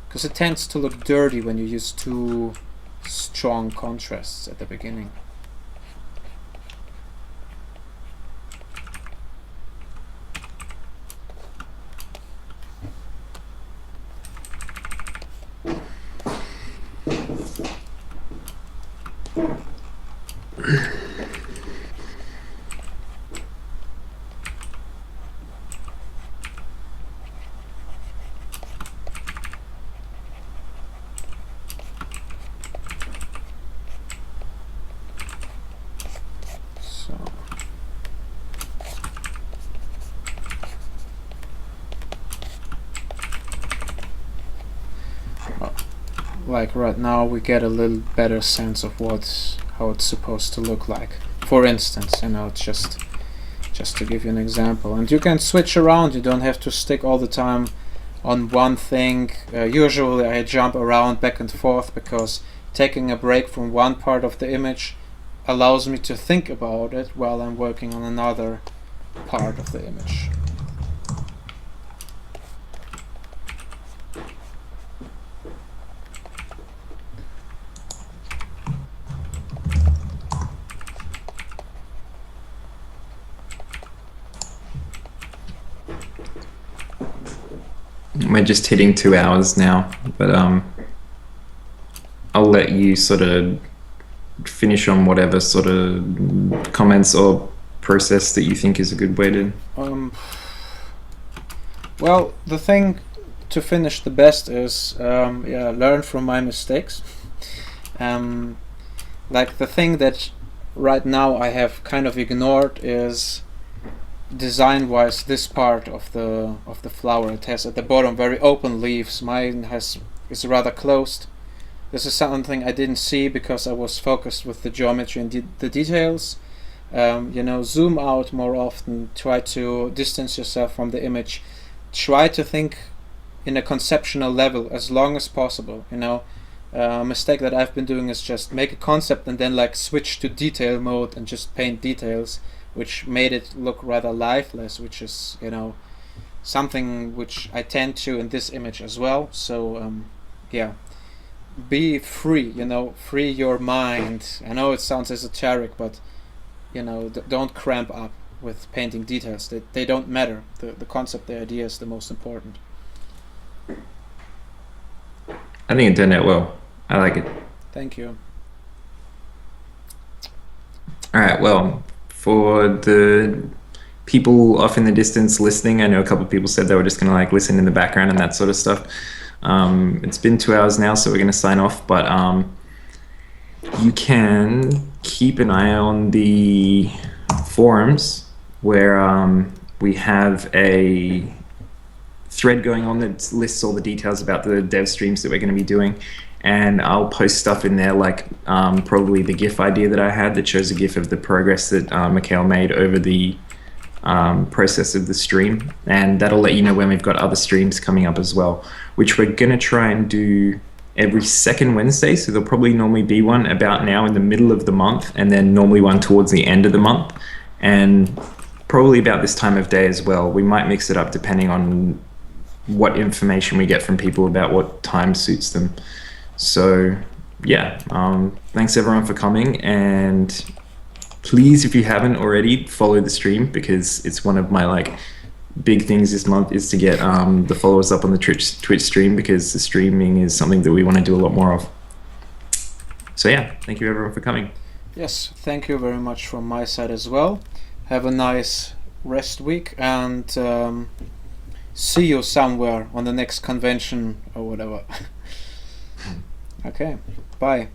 because it tends to look dirty when you use too strong contrasts at the beginning. Like right now we get a little better sense of how it's supposed to look like. For instance, it's just to give you an example, and you can switch around. You don't have to stick all the time on one thing. Usually I jump around back and forth because taking a break from one part of the image allows me to think about it while I'm working on another part of the image. We're just hitting 2 hours now, but I'll let you sort of finish on whatever sort of comments or process that you think is a good way to. Well, the thing to finish the best is learn from my mistakes. Like the thing that right now I have kind of ignored is design-wise this part of the flower. It has at the bottom very open leaves. Mine is rather closed. This is something I didn't see because I was focused with the geometry and the details. Zoom out more often, try to distance yourself from the image, try to think in a conceptual level as long as possible. A mistake that I've been doing is just make a concept and then like switch to detail mode and just paint details, which made it look rather lifeless, which is something which I tend to in this image as well. So be free. Free your mind. I know it sounds esoteric, but don't cramp up with painting details. They don't matter. The concept, the idea is the most important. I think it turned out well. I like it. Thank you. All right. Well, for the people off in the distance listening, I know a couple of people said they were just going to like listen in the background and that sort of stuff. It's been 2 hours now, so we're going to sign off. But you can keep an eye on the forums where we have a thread going on that lists all the details about the dev streams that we're going to be doing. And I'll post stuff in there, like probably the GIF idea that I had that shows a GIF of the progress that Mikhail made over the process of the stream. And that'll let you know when we've got other streams coming up as well, which we're going to try and do every second Wednesday. So there'll probably normally be one about now in the middle of the month, and then normally one towards the end of the month. And probably about this time of day as well. We might mix it up depending on what information we get from people about what time suits them. So yeah, thanks everyone for coming, and please, if you haven't already, follow the stream, because it's one of my like big things this month is to get the followers up on the Twitch stream, because the streaming is something that we want to do a lot more of. So yeah, thank you everyone for coming. Yes, thank you very much from my side as well. Have a nice rest week, and see you somewhere on the next convention or whatever. Okay, bye.